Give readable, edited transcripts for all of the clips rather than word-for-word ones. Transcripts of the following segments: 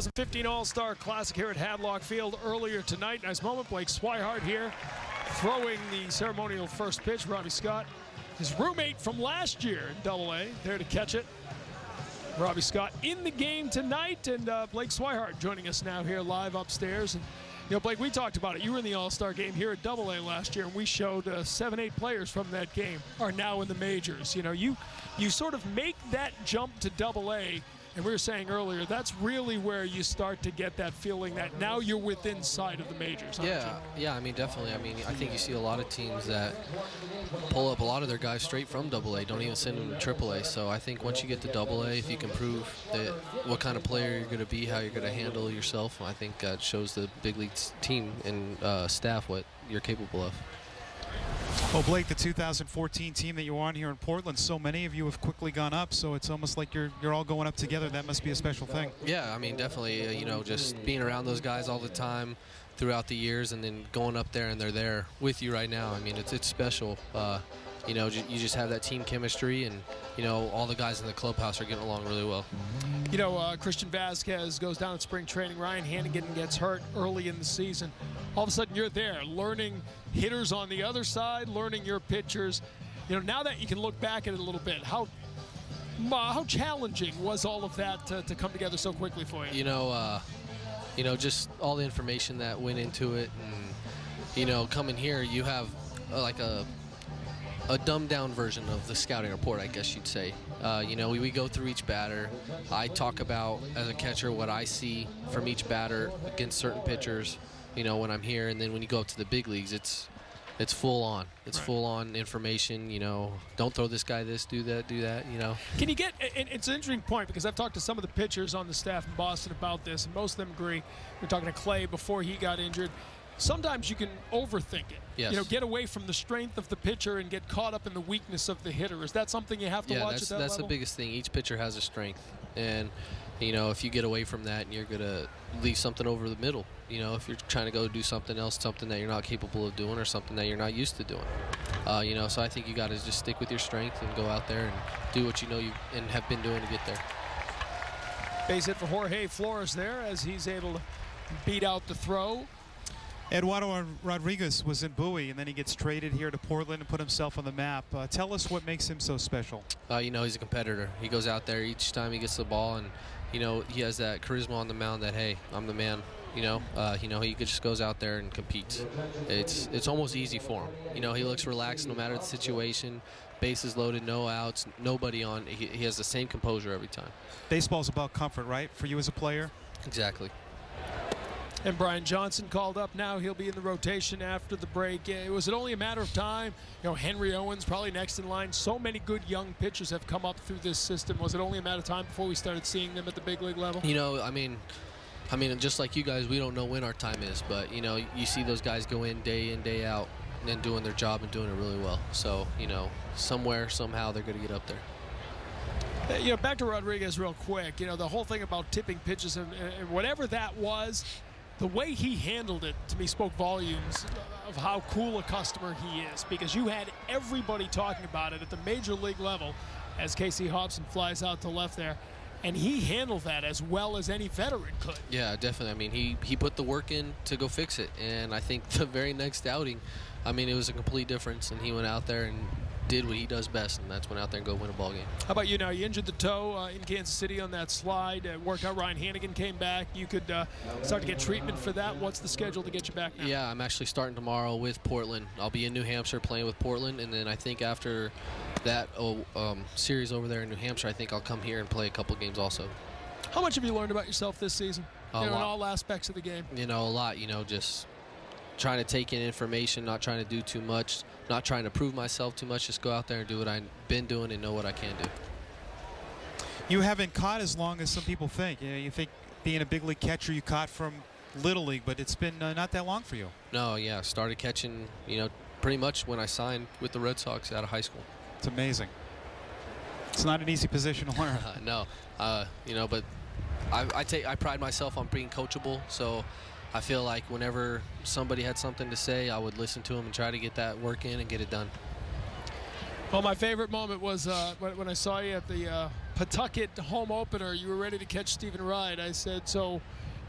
2015 All-Star Classic here at Hadlock Field earlier tonight. Nice moment. Blake Swihart here throwing the ceremonial first pitch. Robbie Scott, his roommate from last year in Double-A, there to catch it. Robbie Scott in the game tonight, and Blake Swihart joining us now here live upstairs. And you know, Blake, we talked about it. You were in the All-Star game here at Double-A last year, and we showed 7-8 players from that game are now in the majors. You know, you sort of make that jump to Double-A. And we were saying earlier, that's really where you start to get that feeling that now you're within sight of the majors. Yeah, I mean, definitely. I mean, I think you see a lot of teams that pull up a lot of their guys straight from Double-A, don't even send them to Triple-A. So I think once you get to Double-A, if you can prove that what kind of player you're going to be, how you're going to handle yourself, I think that shows the big league team and staff what you're capable of. Well, Blake, the 2014 team that you were on here in Portland, so many of you have quickly gone up, so it's almost like you're all going up together. That must be a special thing. Yeah, I mean, definitely, you know, just being around those guys all the time throughout the years and then going up there and they're there with you right now. I mean, it's special. You know, you just have that team chemistry, and, you know, all the guys in the clubhouse are getting along really well. You know, Christian Vasquez goes down at spring training. Ryan Hannigan gets hurt early in the season. All of a sudden, you're there learning hitters on the other side, learning your pitchers. You know, now that you can look back at it a little bit, how challenging was all of that to come together so quickly for you? You know, just all the information that went into it, and, you know, coming here, you have like a dumbed-down version of the scouting report, I guess you'd say. You know, we go through each batter. I talk about, as a catcher, what I see from each batter against certain pitchers, you know, when I'm here. And then when you go up to the big leagues, it's full on. It's right. Full on information, you know. Don't throw this guy this, do that, you know. Can you get, and it's an interesting point because I've talked to some of the pitchers on the staff in Boston about this, and most of them agree. We're talking to Clay before he got injured. Sometimes you can overthink it. Yes. You know, get away from the strength of the pitcher and get caught up in the weakness of the hitter. Is that something you have to watch at that level? That's the biggest thing. Each pitcher has a strength. And, you know, if you get away from that and you're going to leave something over the middle, you know, if you're trying to go do something else, something that you're not capable of doing or something that you're not used to doing. You know, so I think you got to just stick with your strength and go out there and do what you know you and have been doing to get there. Base hit for Jorge Flores there as he's able to beat out the throw. Eduardo Rodriguez was in Bowie, and then he gets traded here to Portland and put himself on the map. Tell us what makes him so special. You know, he's a competitor. He goes out there each time he gets the ball, and, you know, he has that charisma on the mound that, hey, I'm the man. You know, he just goes out there and competes. It's almost easy for him. You know, he looks relaxed no matter the situation. Bases loaded, no outs, nobody on. He has the same composure every time. Baseball's about comfort, right, for you as a player? Exactly. And Brian Johnson called up now. He'll be in the rotation after the break. Was it only a matter of time? You know, Henry Owens probably next in line. So many good young pitchers have come up through this system. Was it only a matter of time before we started seeing them at the big league level? You know, I mean, just like you guys, we don't know when our time is. But, you know, you see those guys go in, day out, and doing their job and doing it really well. So, you know, somewhere, somehow, they're going to get up there. You know, back to Rodriguez real quick. You know, the whole thing about tipping pitches and whatever that was, the way he handled it, to me, spoke volumes of how cool a customer he is, because you had everybody talking about it at the major league level as Casey Hobson flies out to left there, and he handled that as well as any veteran could. Yeah, definitely. I mean, he put the work in to go fix it, and I think the very next outing, I mean, it was a complete difference, and he went out there and did what he does best, and that's went out there and go win a ball game. How about you now? You injured the toe in Kansas City on that slide. Worked out. Ryan Hannigan came back. You could start to get treatment for that. What's the schedule to get you back now? Yeah, I'm actually starting tomorrow with Portland. I'll be in New Hampshire playing with Portland, and then I think after that series over there in New Hampshire, I think I'll come here and play a couple games also. How much have you learned about yourself this season? In all aspects of the game. You know, a lot. You know, just trying to take in information, not trying to do too much, not trying to prove myself too much, just go out there and do what I've been doing and know what I can do. You haven't caught as long as some people think. You know, you think being a big league catcher you caught from Little League, but it's been not that long for you. No, yeah, started catching, you know, pretty much when I signed with the Red Sox out of high school. It's amazing. It's not an easy position to learn. No, you know, but I pride myself on being coachable, so I feel like whenever somebody had something to say, I would listen to them and try to get that work in and get it done. Well, my favorite moment was when I saw you at the Pawtucket home opener, you were ready to catch Stephen Wright. I said, so,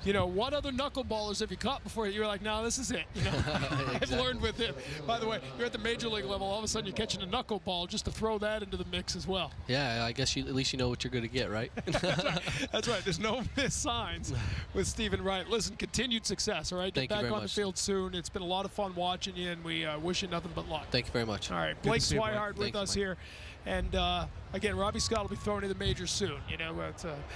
you know, what other knuckleballers have you caught before? You were like, no, this is it. You know, Exactly. I've learned with him. By the way, you're at the major league level. All of a sudden, you're catching a knuckleball just to throw that into the mix as well. Yeah, I guess at least you know what you're going to get, right? That's right. There's no missed signs with Stephen Wright. Listen, continued success, all right? Get back on the field soon. It's been a lot of fun watching you, and we wish you nothing but luck. Thank you very much. All right, Blake Swihart with us here. And again, Robbie Scott will be thrown in the majors soon. You know,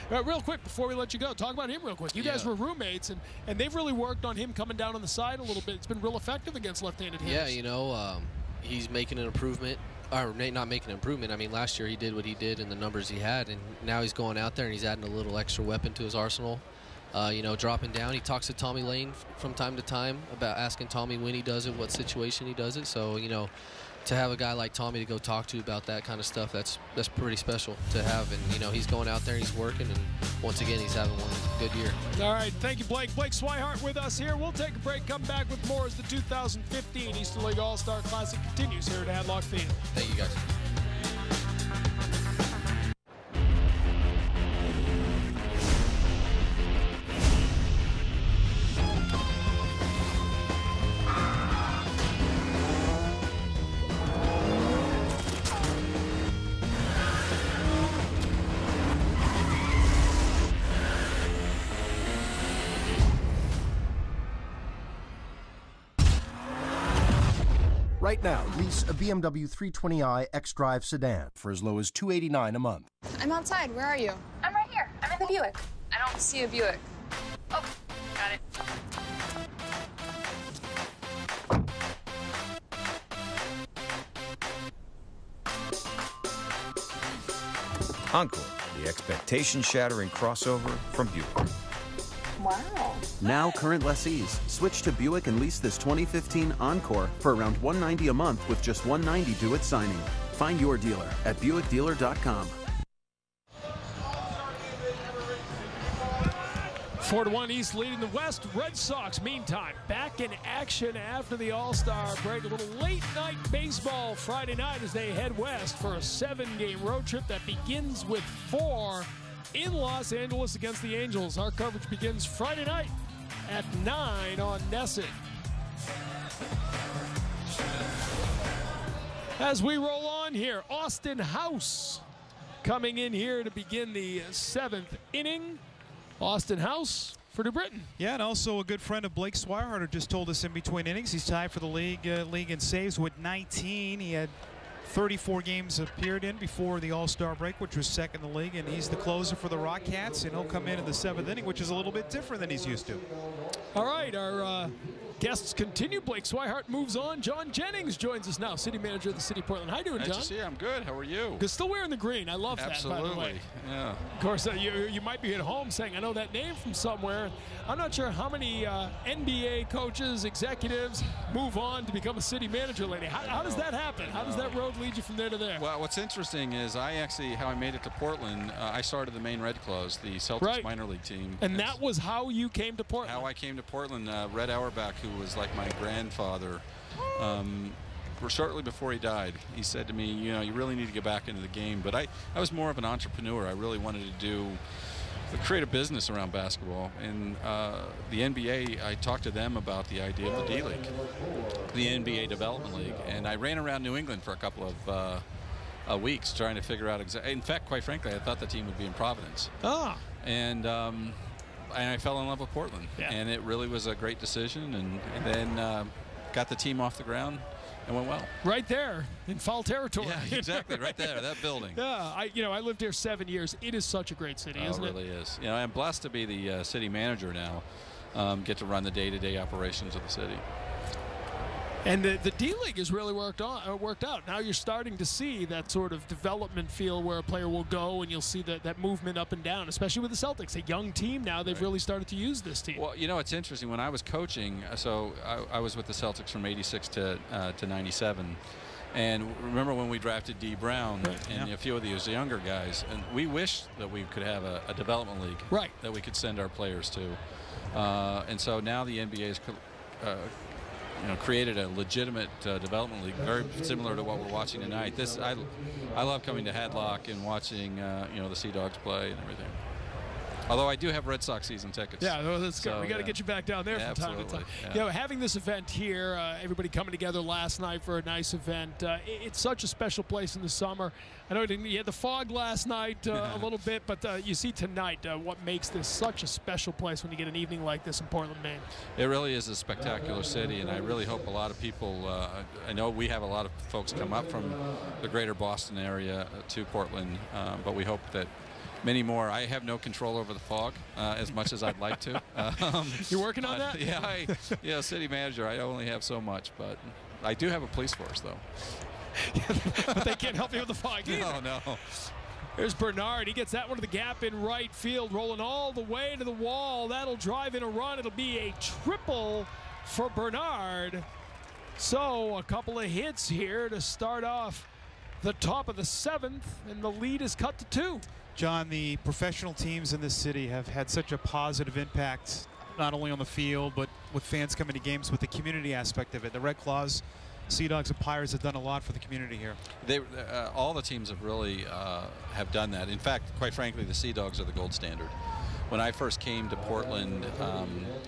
real quick before we let you go, talk about him real quick. You guys were roommates, and they've really worked on him coming down on the side a little bit. It's been real effective against left-handed hitters. Yeah, you know, he's making an improvement. Or not making an improvement. I mean, last year he did what he did and the numbers he had, and now he's going out there and he's adding a little extra weapon to his arsenal. You know, dropping down. He talks to Tommy Lane from time to time about asking Tommy when he does it, what situation he does it. So, you know, to have a guy like Tommy to go talk to about that kind of stuff, that's pretty special to have. And, you know, he's going out there and he's working, and once again, he's having one good year. All right, thank you, Blake. Blake Swihart with us here. We'll take a break, come back with more as the 2015 Eastern League All-Star Classic continues here at Hadlock Field. Thank you, guys. Right now, lease a BMW 320i xDrive sedan for as low as $289 a month. I'm outside. Where are you? I'm right here. I'm in the Buick. I don't see a Buick. Oh, got it. Encore, the expectation-shattering crossover from Buick. Wow. Now current lessees, switch to Buick and lease this 2015 Encore for around $190 a month with just $190 due at signing. Find your dealer at BuickDealer.com. 4-1 East leading the West. Red Sox, meantime, back in action after the All-Star break. A little late-night baseball Friday night as they head west for a 7-game road trip that begins with 4 in Los Angeles against the Angels. Our coverage begins Friday night at 9 on Nesson. As we roll on here, Austin House coming in here to begin the 7th inning. Austin House for New Britain. Yeah, and also a good friend of Blake Swihart, who just told us in between innings he's tied for the league in saves with 19. He had 34 games appeared in before the All-Star break, which was second in the league, and he's the closer for the Rockcats, and he'll come in the 7th inning, which is a little bit different than he's used to. All right, our guests continue. Blake Swihart moves on. John Jennings joins us now, city manager of the city of Portland. How you doing, John? Nice to see you. I'm good. How are you? Good. Still wearing the green. I love that, by the way. Yeah. Of course, you might be at home saying, I know that name from somewhere. I'm not sure how many NBA coaches, executives move on to become a city manager lately. How does that happen? How does that road lead you from there to there? Well, what's interesting is how I made it to Portland, I started the Maine Red Claws, the Celtics minor league team. And that was how you came to Portland? How I came to Portland. Red Auerbach, who was like my grandfather, shortly before he died, he said to me, you know, you really need to get back into the game. But I was more of an entrepreneur. I really wanted to create a business around basketball. And the NBA, I talked to them about the idea of the D-League, the NBA Development League. And I ran around New England for a couple of weeks trying to figure out exactly. In fact, quite frankly, I thought the team would be in Providence. Ah. And I fell in love with Portland. Yeah. And it really was a great decision. And then got the team off the ground and went well. Right there in foul territory. Yeah, exactly. Right there, that building. Yeah, I lived here 7 years. It is such a great city, isn't it? It really is. You know, I'm blessed to be the city manager now, get to run the day-to-day operations of the city. And the D-League has really worked out. Now you're starting to see that sort of development feel where a player will go, and you'll see that movement up and down, especially with the Celtics. A young team now, they've really started to use this team. Well, you know, it's interesting. When I was coaching, so I was with the Celtics from 86 to 97. And remember when we drafted D. Brown and a few of these younger guys, and we wished that we could have a development league that we could send our players to. And so now the NBA is created a legitimate development league, very similar to what we're watching tonight. I love coming to Hadlock and watching the Sea Dogs play and everything. Although I do have Red Sox season tickets. Yeah, well, that's good. We got to get you back down there from time to time. Yeah. Having this event here, everybody coming together last night for a nice event. It's such a special place in the summer. I know you had the fog last night a little bit, but you see tonight what makes this such a special place when you get an evening like this in Portland, Maine. It really is a spectacular city, and I really hope a lot of people, I know we have a lot of folks come up from the greater Boston area to Portland, but we hope that many more. I have no control over the fog as much as I'd like to. You're working on that? Yeah, city manager, I only have so much, but I do have a police force, though. But they can't help you with the fog either. No. There's Bernard. He gets that one to the gap in right field, rolling all the way to the wall. That'll drive in a run. It'll be a triple for Bernard. So a couple of hits here to start off the top of the 7th, and the lead is cut to 2. John, the professional teams in this city have had such a positive impact, not only on the field, but with fans coming to games, with the community aspect of it. The Red Claws, Sea Dogs, and Pirates have done a lot for the community here. All the teams have really have done that. In fact, quite frankly, the Sea Dogs are the gold standard. When I first came to Portland,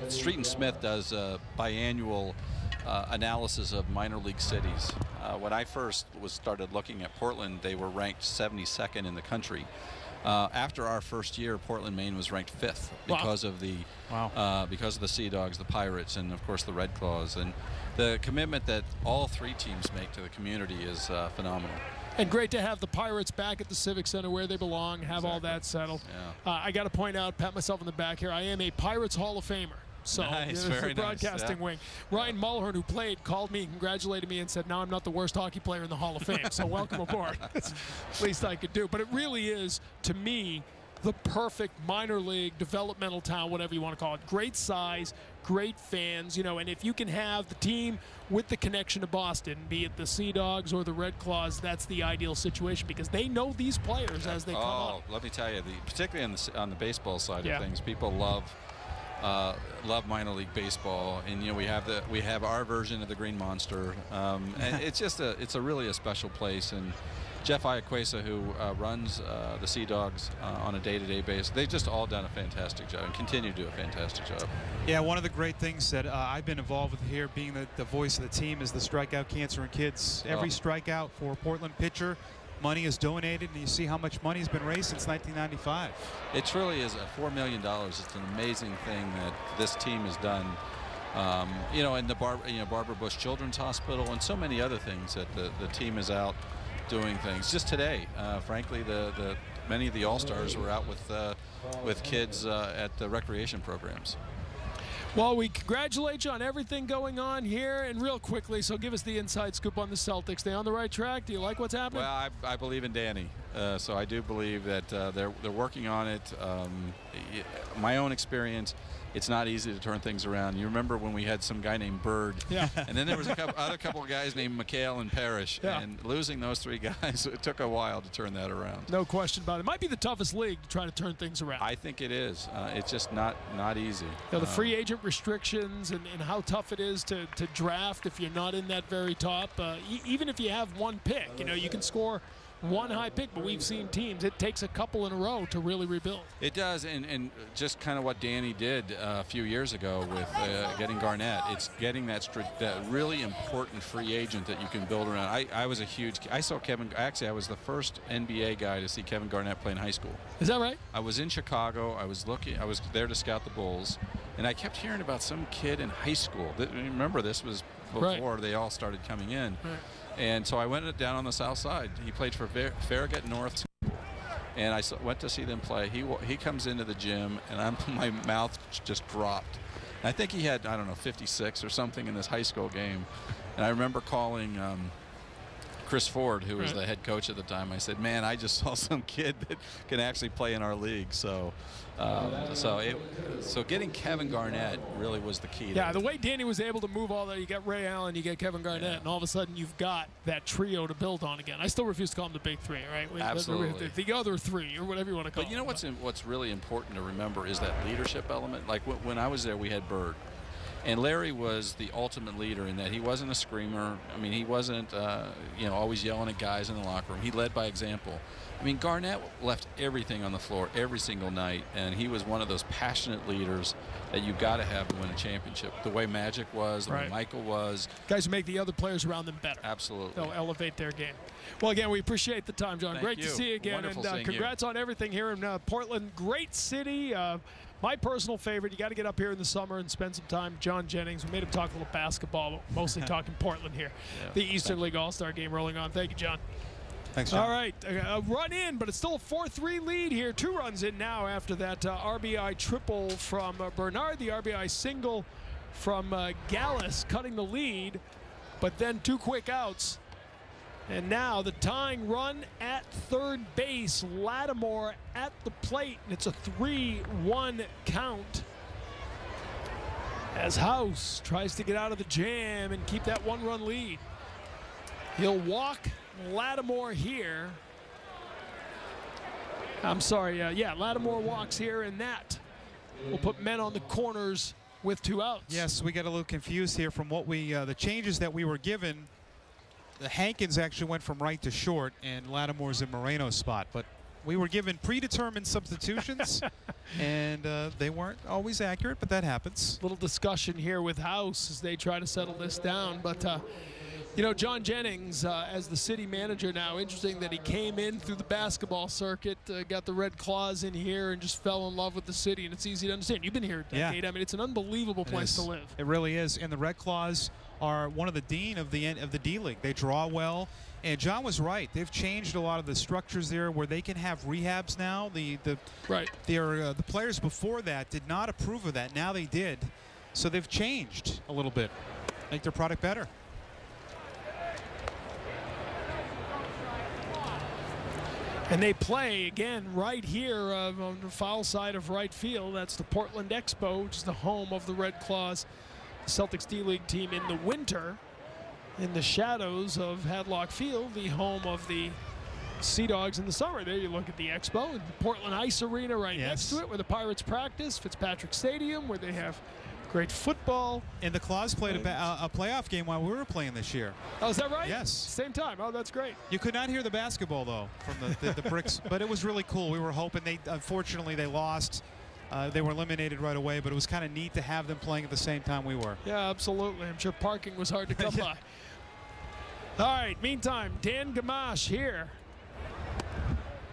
Street and Smith does a biannual analysis of minor league cities. When I first started looking at Portland, they were ranked 72nd in the country. After our first year, Portland, Maine was ranked 5th because of the Sea Dogs, the Pirates, and of course the Red Claws. And the commitment that all 3 teams make to the community is phenomenal. And great to have the Pirates back at the Civic Center where they belong, have all that settled. Yeah. I got to point out, pat myself on the back here, I am a Pirates Hall of Famer. So nice, the broadcasting wing. Ryan Mulhern, who played, called me, congratulated me, and said, "Now I'm not the worst hockey player in the Hall of Fame." So welcome aboard. That's the least I could do. But it really is, to me, the perfect minor league developmental town, whatever you want to call it. Great size, great fans, and if you can have the team with the connection to Boston, be it the Sea Dogs or the Red Claws, that's the ideal situation because they know these players as they come up. Let me tell you, particularly on the baseball side of things, people love minor league baseball, and we have our version of the Green Monster, and it's really a special place. And Jeff Iaquesa, who runs the Sea Dogs on a day-to-day basis, they've just all done a fantastic job and continue to do a fantastic job. Yeah, one of the great things that I've been involved with here, being the voice of the team, is the Strikeout Cancer in Kids. Every strikeout for a Portland pitcher, money is donated, and you see how much money has been raised since 1995. It truly is $4 million. It's an amazing thing that this team has done. In the Barbara Bush Children's Hospital and so many other things that the team is out doing things. Just today, frankly, many of the All-Stars were out with kids at the recreation programs. Well, we congratulate you on everything going on here, and real quickly, so give us the inside scoop on the Celtics. They on the right track? Do you like what's happening? Well, I believe in Danny, so I do believe that they're working on it. My own experience, it's not easy to turn things around. You remember when we had some guy named Bird, and then there was a other couple of guys named McHale and Parrish, and losing those 3 guys, it took a while to turn that around. No question about it. It might be the toughest league to try to turn things around. I think it is. It's just not easy. The free agent restrictions and how tough it is to draft if you're not in that very top. Even if you have 1 pick, you can score 1 high pick, but we've seen teams, it takes a couple in a row to really rebuild. It does, and just kind of what Danny did a few years ago with getting Garnett. It's getting that really important free agent that you can build around. I saw Kevin, actually I was the first NBA guy to see Kevin Garnett play in high school. Is that right? I was in Chicago, I was there to scout the Bulls, and I kept hearing about some kid in high school. Remember, this was before they all started coming in. Right. And so I went down on the south side. He played for Farragut North, and I went to see them play. He comes into the gym, and my mouth just dropped. And I think he had, 56 or something in this high school game. And I remember calling Chris Ford, who was the head coach at the time. I said, "Man, I just saw some kid that can actually play in our league." So getting Kevin Garnett really was the key. Yeah, the way Danny was able to move all that, you got Ray Allen, you get Kevin Garnett, and all of a sudden you've got that trio to build on again. I still refuse to call them the big 3, right? Absolutely. The other 3, or whatever you want to call them. But what's really important to remember is that leadership element. Like when I was there, we had Bird. And Larry was the ultimate leader in that he wasn't a screamer. I mean, he wasn't, always yelling at guys in the locker room. He led by example. I mean, Garnett left everything on the floor every single night, and he was one of those passionate leaders that you've got to have to win a championship. The way Magic was, the way Michael was. Guys who make the other players around them better. Absolutely. They'll elevate their game. Well, again, we appreciate the time, John. Great to see you again. Wonderful and congrats on everything here in Portland. Great city. My personal favorite. You got to get up here in the summer and spend some time with John Jennings. We made him talk a little basketball, but mostly talking Portland here. Yeah, the Eastern League All-Star game rolling on. Thank you, John. Thanks, John. All right, a run in, but it's still a 4-3 lead here. 2 runs in now after that RBI triple from Bernard, the RBI single from Gallus cutting the lead, but then 2 quick outs. And now the tying run at third base, Lattimore at the plate, and it's a 3-1 count as House tries to get out of the jam and keep that 1-run lead. He'll walk Lattimore here. I'm sorry, Lattimore walks here, and that will put men on the corners with 2 outs. Yes, we got a little confused here from what the changes that we were given. The Hankins actually went from right to short, and Lattimore's in Moreno's spot. But we were given predetermined substitutions, and they weren't always accurate, but that happens. Little discussion here with House as they try to settle this down. But, John Jennings, as the city manager now, interesting that he came in through the basketball circuit, got the Red Claws in here, and just fell in love with the city. And it's easy to understand. You've been here a decade. I mean, it's an unbelievable place to live. It really is. And the Red Claws are one of the dean of the D-League. They draw well, and John was right. They've changed a lot of the structures there where they can have rehabs now. The players before that did not approve of that. Now they did, so they've changed a little bit, make their product better. And they play again right here on the foul side of right field. That's the Portland Expo, which is the home of the Red Claws. Celtics D-League team in the winter in the shadows of Hadlock Field, the home of the Sea Dogs in the summer. There you look at the Expo and the Portland Ice Arena right next to it where the Pirates practice, Fitzpatrick Stadium where they have great football. And the Claws played a playoff game while we were playing this year. Oh, is that right? Yes. Same time. Oh, that's great. You could not hear the basketball, though, from the bricks, but it was really cool. We were hoping unfortunately, they lost. They were eliminated right away, but it was kind of neat to have them playing at the same time we were. Yeah, absolutely. I'm sure parking was hard to come by. All right, meantime, Dan Gamache here.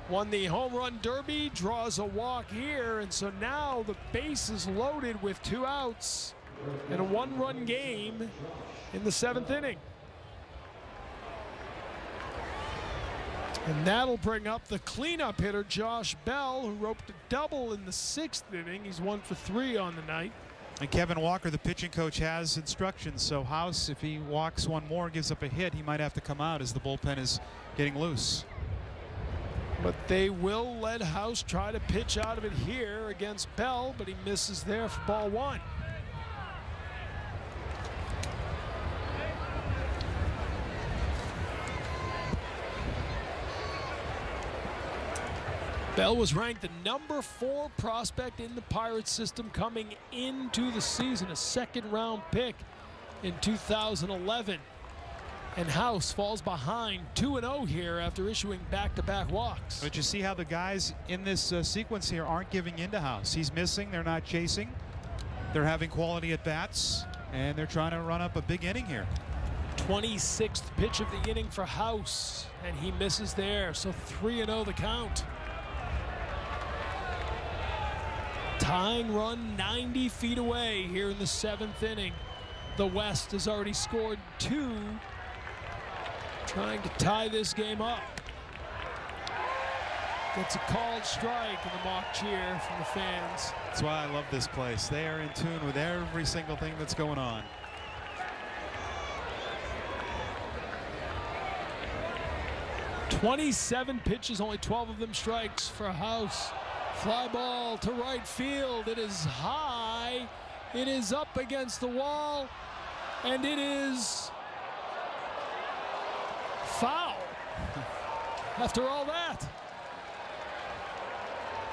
Won the home run derby, draws a walk here, and so now the base is loaded with 2 outs in a 1-run game in the 7th inning. And that'll bring up the cleanup hitter, Josh Bell, who roped a double in the 6th inning. He's 1 for 3 on the night. And Kevin Walker, the pitching coach, has instructions. So House, if he walks one more, gives up a hit, he might have to come out as the bullpen is getting loose. But they will let House try to pitch out of it here against Bell, but he misses there for ball 1. Bell was ranked the #4 prospect in the Pirates system coming into the season, a 2nd-round pick in 2011. And House falls behind 2-0 here after issuing back-to-back walks. But you see how the guys in this sequence here aren't giving in to House. He's missing, they're not chasing. They're having quality at-bats, and they're trying to run up a big inning here. 26th pitch of the inning for House, and he misses there, so 3-0 the count. Tying run 90 feet away here in the 7th inning. The West has already scored 2, trying to tie this game up. Gets a called strike and a mock cheer from the fans. That's why I love this place. They are in tune with every single thing that's going on. "27 pitches, only 12 of them strikes for House. Fly ball to right field. It is high. It is up against the wall. And it is foul. After all that.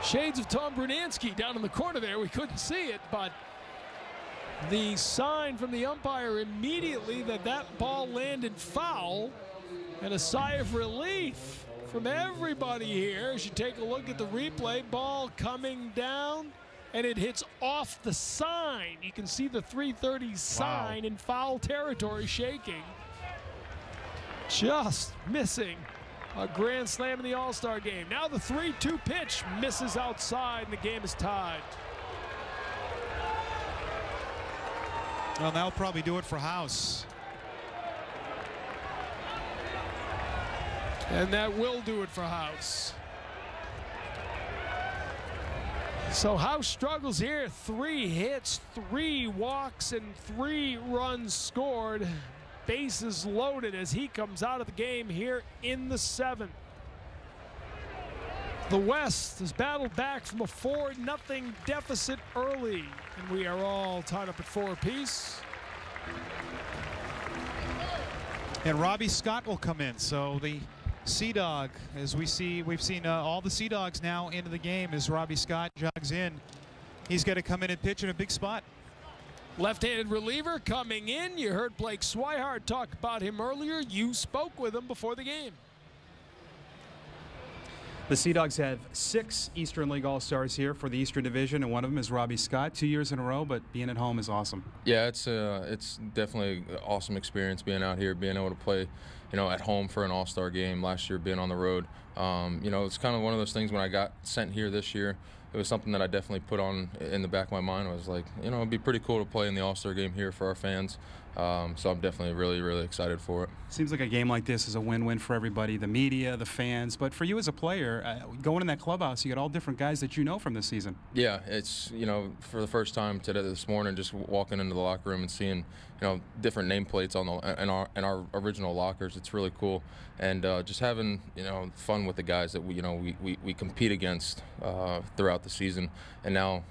Shades of Tom Brunansky down in the corner there. We couldn't see it, but The sign from the umpire immediately that that ball landed foul, and a sigh of relief from everybody here as you take a look at the replay. Ball coming down, and it hits off the sign. You can see the 330 sign in foul territory shaking. Just missing a grand slam in the All-Star game. Now the 3-2 pitch misses outside, and the game is tied. Well, that'll probably do it for House. And that will do it for House. So House struggles here. 3 hits, 3 walks, and 3 runs scored. Bases loaded as he comes out of the game here in the 7th. The West has battled back from a 4-0 deficit early, and we are all tied up at 4 apiece. And Robbie Scott will come in. So the Sea Dog, as we've seen all the Sea Dogs now into the game as Robbie Scott jogs in. He's got to come in and pitch in a big spot. Left-handed reliever coming in. You heard Blake Swihart talk about him earlier. You spoke with him before the game. The Sea Dogs have 6 Eastern League All-Stars here for the Eastern Division, and one of them is Robbie Scott, 2 years in a row, but being at home is awesome. Yeah, it's definitely an awesome experience being out here, being able to play, at home for an All-Star game. Last year being on the road, it's kind of one of those things. When I got sent here this year, it was something that I definitely put on in the back of my mind. I was like, it'd be pretty cool to play in the All-Star game here for our fans. So I'm definitely really, really excited for it. Seems like a game like this is a win-win for everybody, the media, the fans. But for you as a player, going in that clubhouse, you got all different guys that you know from this season. Yeah, it's, for the first time this morning, just walking into the locker room and seeing, different nameplates on in our original lockers. It's really cool. And just having, fun with the guys that we compete against throughout the season. And now,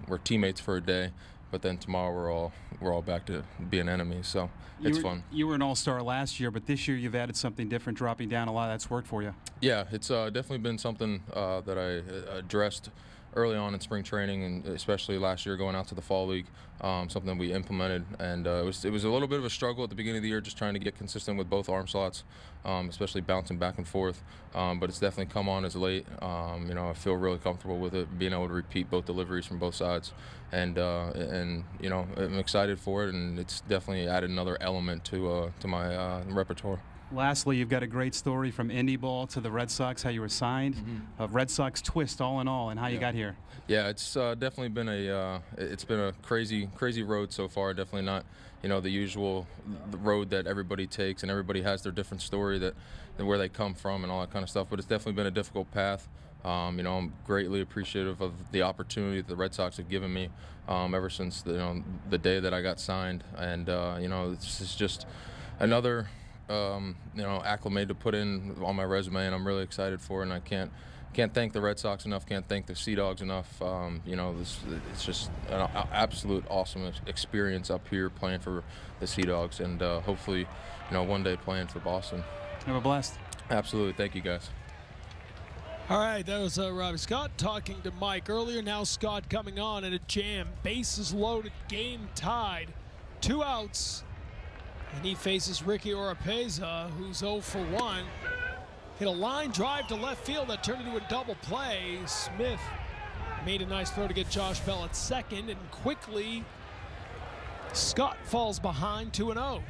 we're teammates for a day. But then tomorrow we're all back to being enemies, so it's fun. You were an All-Star last year, but this year you've added something different, dropping down a lot. That's worked for you. Yeah, it's definitely been something that I addressed early on in spring training, and especially last year going out to the fall league. Something we implemented, and it was a little bit of a struggle at the beginning of the year, just trying to get consistent with both arm slots, especially bouncing back and forth. But it's definitely come on as late. I feel really comfortable with it, being able to repeat both deliveries from both sides, and I'm excited for it, and it's definitely added another element to my repertoire. Lastly, you've got a great story from Indy ball to the Red Sox, how you were signed, a Red Sox twist all in all, and how you got here. Yeah, it's definitely been a crazy road so far. Definitely not, the usual road that everybody takes, and everybody has their different story that where they come from and all that kind of stuff. But it's definitely been a difficult path. I'm greatly appreciative of the opportunity that the Red Sox have given me ever since the day that I got signed, and it's just another acclimate to put in on my resume, and I'm really excited for it. And I can't thank the Red Sox enough, can't thank the Sea Dogs enough. It's just an absolute awesome experience up here playing for the Sea Dogs, and hopefully, one day playing for Boston. Have a blast. Absolutely. Thank you, guys. All right, that was Robbie Scott talking to Mike earlier. Now Scott coming on in a jam. Bases loaded, game tied, 2 outs. And he faces Ricky Oropeza, who's 0 for 1. Hit a line drive to left field that turned into a double play. Smith made a nice throw to get Josh Bell at second, and quickly Scott falls behind 2-0.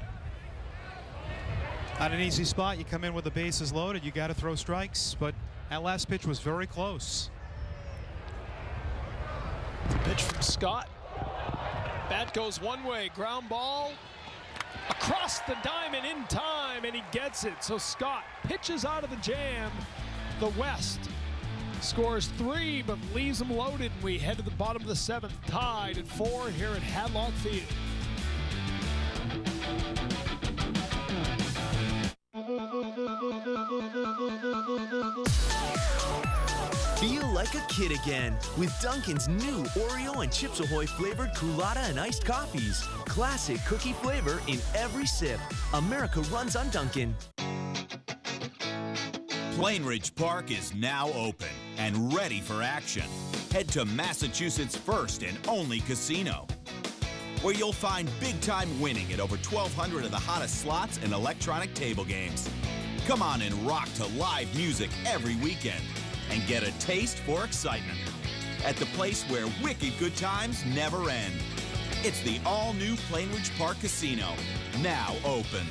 Not an easy spot. You come in with the bases loaded. You got to throw strikes, but that last pitch was very close. Pitch from Scott. Bat goes one way. Ground ball across the diamond in time, and he gets it. So Scott pitches out of the jam. The West scores 3, but leaves them loaded. And we head to the bottom of the 7th, tied at 4 here at Hadlock Field. Feel like a kid again with Dunkin's new Oreo and Chips Ahoy flavored Coolata and iced coffees. Classic cookie flavor in every sip. America runs on Dunkin'. Plainridge Park is now open and ready for action. Head to Massachusetts' first and only casino. where you'll find big-time winning at over 1,200 of the hottest slots and electronic table games. Come on and rock to live music every weekend and get a taste for excitement at the place where wicked good times never end. It's the all-new Plainridge Park Casino, now open.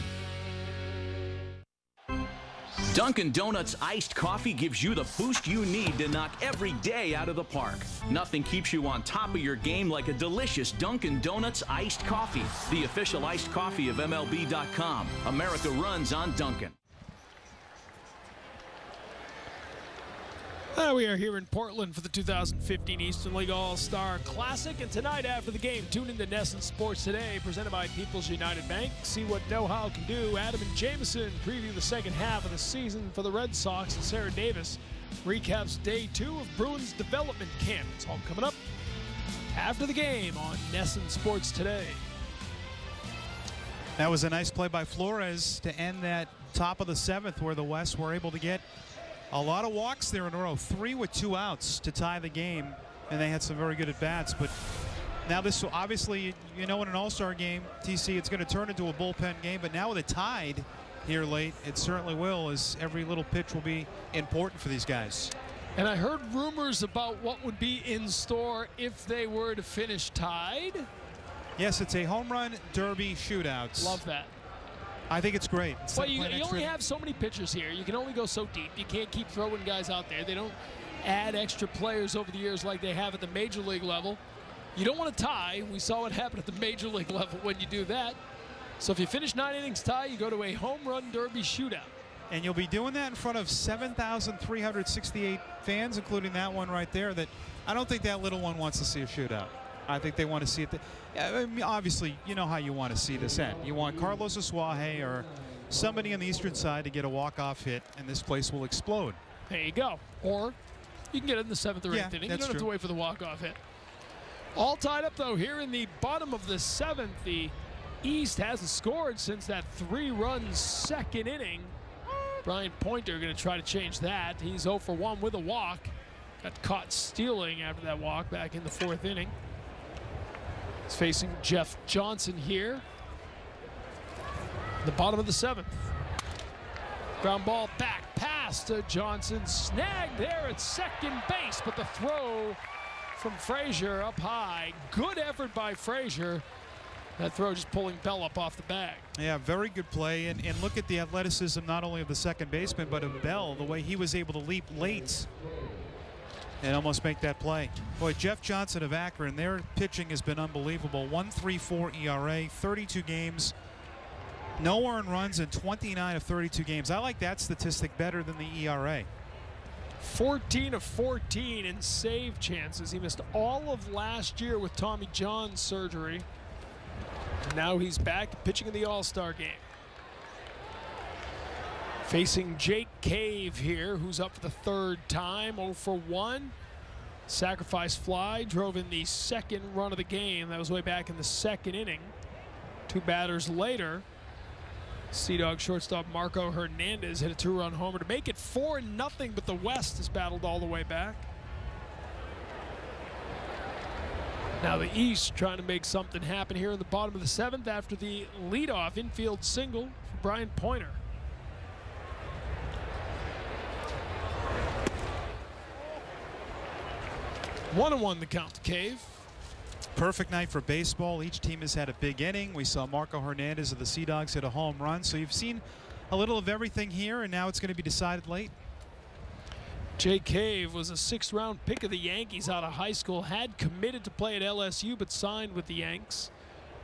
Dunkin' Donuts iced coffee gives you the boost you need to knock every day out of the park. Nothing keeps you on top of your game like a delicious Dunkin' Donuts iced coffee, the official iced coffee of MLB.com. America runs on Dunkin'. We are here in Portland for the 2015 Eastern League All-Star Classic. And tonight after the game, tune into NESN Sports Today, presented by People's United Bank. See what know-how can do. Adam and Jameson preview the second half of the season for the Red Sox. And Sarah Davis recaps day 2 of Bruins development camp. It's all coming up after the game on NESN Sports Today. That was a nice play by Flores to end that top of the 7th, where the West were able to get a lot of walks there in a row, 3 with 2 outs to tie the game, and they had some very good at-bats. But now this, obviously, you know, in an all-star game, TC, it's going to turn into a bullpen game, but now with it tied here late, it certainly will, as every little pitch will be important for these guys. And I heard rumors about what would be in store if they were to finish tied. Yes, it's a home run derby shootout. Love that. I think it's great. Well, you only have so many pitchers here. You can only go so deep. You can't keep throwing guys out there. They don't add extra players over the years like they have at the major league level. You don't want to tie. We saw what happened at the major league level when you do that. So if you finish 9 innings tie, you go to a home run derby shootout. And you'll be doing that in front of 7,368 fans, including that one right there. That I don't think that little one wants to see a shootout. I think they want to see it. I mean, obviously, you know how you want to see this end. You want Carlos Asuaje or somebody on the eastern side to get a walk-off hit, and this place will explode. There you go. Or you can get it in the 7th or 8th inning. You don't have to wait for the walk-off hit. All tied up, though, here in the bottom of the 7th. The East hasn't scored since that 3-run second inning. Brian Pointer going to try to change that. He's 0 for 1 with a walk. Got caught stealing after that walk back in the 4th inning. He's facing Jeff Johnson here. The bottom of the 7th. Ground ball back, pass to Johnson. Snagged there at second base, but the throw from Frazier up high. Good effort by Frazier. That throw just pulling Bell up off the bag. Yeah, very good play. And look at the athleticism not only of the second baseman, but of Bell, the way he was able to leap late and almost make that play. Boy, Jeff Johnson of Akron, their pitching has been unbelievable. 1.34 ERA, 32 games, no earned runs in 29 of 32 games. I like that statistic better than the ERA. 14 of 14 in save chances. He missed all of last year with Tommy John surgery. Now he's back pitching in the All-Star game. Facing Jake Cave here, who's up for the 3rd time, 0 for 1. Sacrifice fly, drove in the 2nd run of the game. That was way back in the 2nd inning. 2 batters later, Sea Dog shortstop Marco Hernandez hit a 2-run homer to make it 4-0, but the West has battled all the way back. Now the East trying to make something happen here in the bottom of the 7th after the leadoff infield single for Brian Pointer. One and 1 the count to Cave. Perfect night for baseball. Each team has had a big inning. We saw Marco Hernandez of the Sea Dogs hit a home run. So you've seen a little of everything here, and now it's going to be decided late. Jay Cave was a 6th-round pick of the Yankees out of high school, had committed to play at LSU but signed with the Yanks.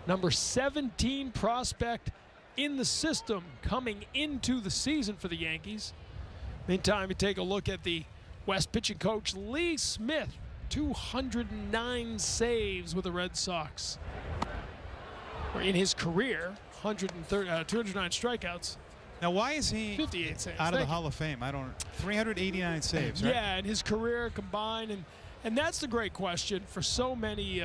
Number 17 prospect in the system coming into the season for the Yankees. Meantime, you take a look at the West pitching coach Lee Smith. 209 saves with the Red Sox. Or in his career, 209 strikeouts. Now, why is he 58 saves. out of the Hall of Fame? I don't. 389 saves. Right? Yeah, in his career combined, and that's the great question for so many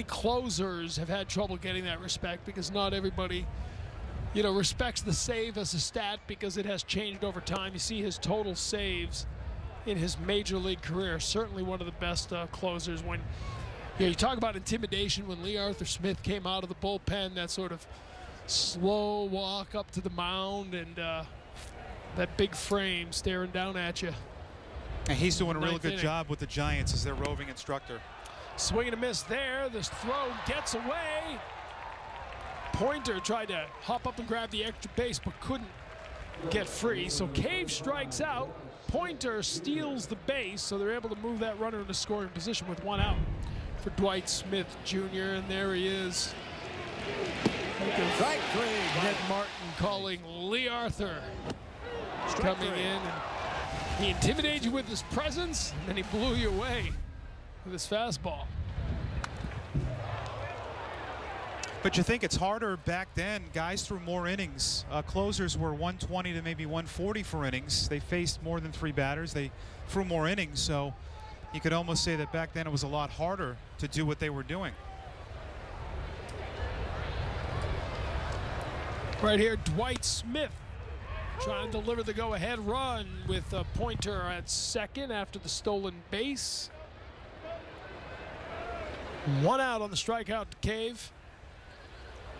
closers have had trouble getting that respect because not everybody, respects the save as a stat because it has changed over time. You see his total saves in his major league career, certainly one of the best closers. When Yeah, you talk about intimidation when Lee Arthur Smith came out of the bullpen, that sort of slow walk up to the mound and that big frame staring down at you. And he's doing a real good job with the Giants as their roving instructor. Swing and a miss there. This throw gets away. Pointer tried to hop up and grab the extra base but couldn't get free. So Cave strikes out. Pointer steals the base, so they're able to move that runner into scoring position with 1 out for Dwight Smith Jr. And there he is. Strike 3. Ned Martin calling Lee Arthur coming in, and he intimidated you with his presence, and then he blew you away with his fastball. But you think it's harder back then. Guys threw more innings. Closers were 120 to maybe 140 for innings. They faced more than 3 batters. They threw more innings, so you could almost say that back then it was a lot harder to do what they were doing. Right here, Dwight Smith trying to deliver the go-ahead run with a Pointer at second after the stolen base. 1 out on the strikeout to Cave.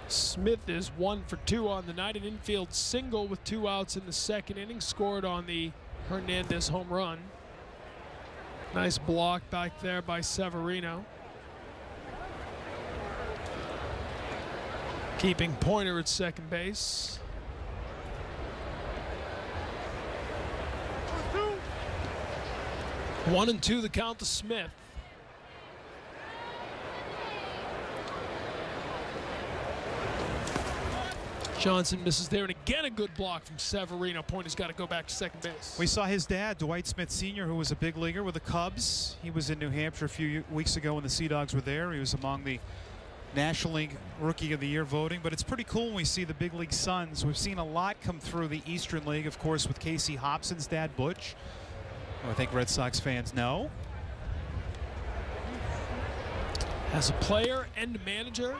Smith is 1 for 2 on the night. An infield single with 2 outs in the second inning, scored on the Hernandez home run. Nice block back there by Severino. Keeping Pointer at second base. One and 2 the count to Smith. Johnson misses there, and again a good block from Severino. Pointer's got to go back to second base. We saw his dad, Dwight Smith Sr., who was a big leaguer with the Cubs. He was in New Hampshire a few weeks ago when the Sea Dogs were there. He was among the National League Rookie of the Year voting. But it's pretty cool when we see the big league sons. We've seen a lot come through the Eastern League, of course, with Casey Hobson's dad, Butch, who I think Red Sox fans know. As a player and manager,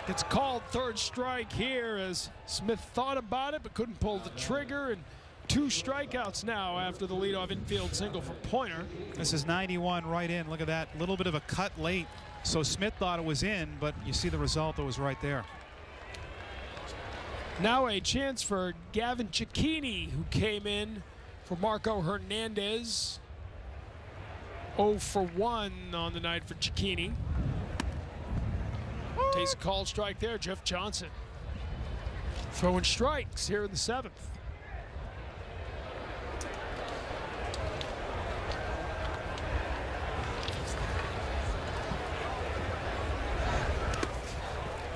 gets called third strike here as Smith thought about it but couldn't pull the trigger, and 2 strikeouts now after the leadoff infield single for Pointer. This is 91 right in. Look at that. A little bit of a cut late. So Smith thought it was in, but you see the result, it was right there. Now a chance for Gavin Cicchini, who came in for Marco Hernandez. 0 for 1 on the night for Cicchini. Takes a called strike there, Jeff Johnson. Throwing strikes here in the 7th.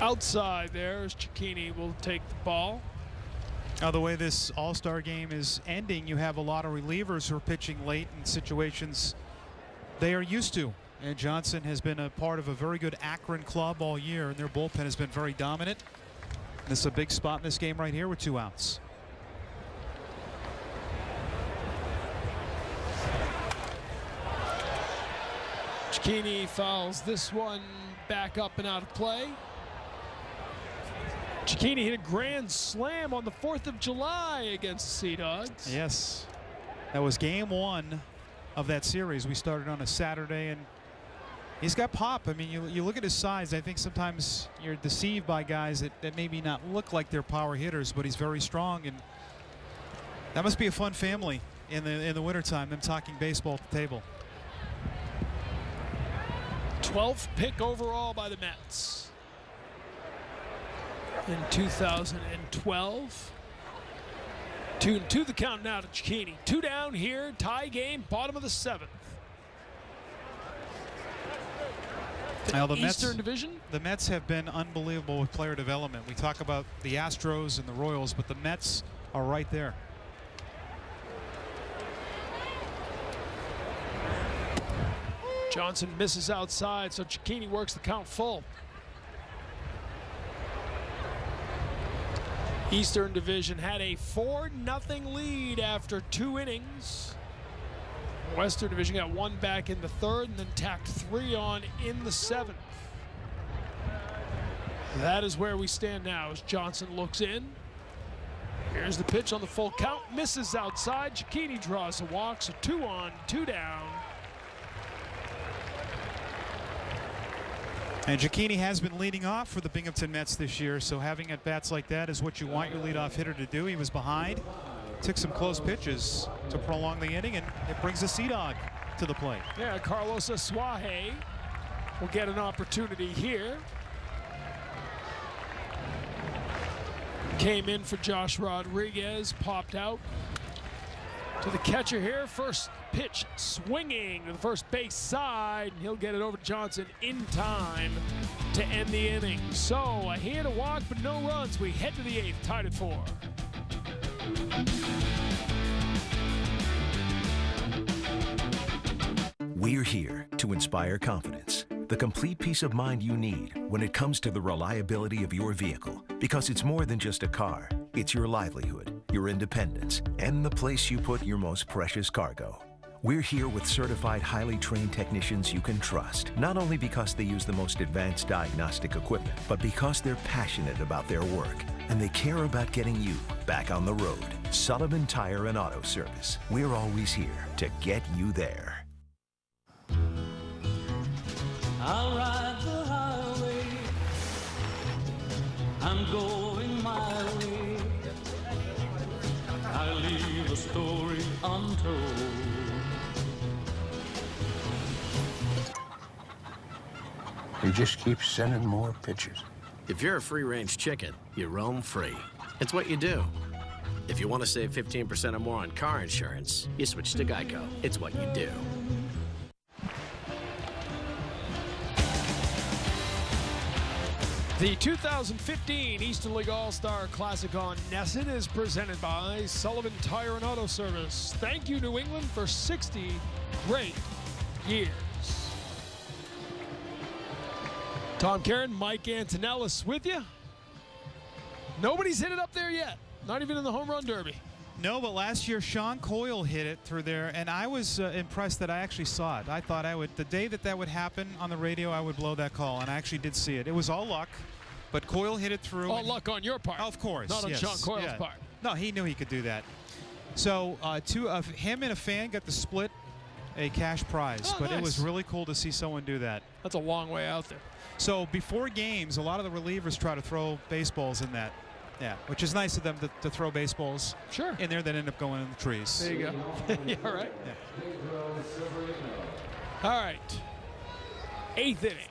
Outside there as Cicchini will take the ball. Now, the way this All-Star game is ending, you have a lot of relievers who are pitching late in situations they are used to. And Johnson has been a part of a very good Akron club all year, and their bullpen has been very dominant. This is a big spot in this game right here with 2 outs. Cicchini fouls this one back up and out of play. Cicchini hit a grand slam on the 4th of July against the Sea Dogs. Yes, that was game 1 of that series. We started on a Saturday, and he's got pop. I mean, you look at his size. I think sometimes you're deceived by guys that maybe not look like they're power hitters, but he's very strong, and that must be a fun family in the wintertime, them talking baseball at the table. 12th pick overall by the Mets in 2012. 2-2 the count now to Cicchini. 2 down here, tie game, bottom of the 7th. Now the Eastern Division? The Mets have been unbelievable with player development. We talk about the Astros and the Royals, but the Mets are right there. Johnson misses outside, so Cicchini works the count full. Eastern Division had a 4-0 lead after 2 innings. Western Division got 1 back in the 3rd and then tacked 3 on in the 7th. That is where we stand now as Johnson looks in. Here's the pitch on the full count, misses outside. Cicchini draws a walk, so 2 on, 2 down. And Giacchini has been leading off for the Binghamton Mets this year, so having at-bats like that is what you want your leadoff hitter to do. He was behind, took some close pitches to prolong the inning, and it brings the Sea Dog to the plate. Yeah, Carlos Asuaje will get an opportunity here. Came in for Josh Rodriguez, popped out to the catcher here. First pitch swinging to the first base side, and he'll get it over to Johnson in time to end the inning. So a hit, a walk, but no runs. We head to the 8th, tied at 4. We're here to inspire confidence, the complete peace of mind you need when it comes to the reliability of your vehicle, because it's more than just a car. It's your livelihood, your independence, and the place you put your most precious cargo. We're here with certified, highly trained technicians you can trust, not only because they use the most advanced diagnostic equipment, but because they're passionate about their work and they care about getting you back on the road. Sullivan Tire and Auto Service. We're always here to get you there. I'll ride the highway, I'm going my way, I leave a story untold. You just keep sending more pictures. If you're a free-range chicken, you roam free. It's what you do. If you want to save 15% or more on car insurance, you switch to Geico. It's what you do. The 2015 Eastern League All-Star Classic on Nesson is presented by Sullivan Tire and Auto Service. Thank you, New England, for 60 great years. Tom Karen, Mike Antonellis with you. Nobody's hit it up there yet, not even in the home run derby. No, but last year Sean Coyle hit it through there, and I was impressed that I actually saw it. I thought I would, the day that would happen on the radio, I would blow that call, and I actually did see it. It was all luck, but Coyle hit it through. All luck on your part. Of course. Not on yes. Sean Coyle's part. No, he knew he could do that. So two of him and a fan got to split a cash prize, but nice. It was really cool to see someone do that. That's a long way out there. So before games, a lot of the relievers try to throw baseballs in that. Yeah, which is nice of them to throw baseballs in there that end up going in the trees. There you go. Yeah, right. Yeah. All right. 8th inning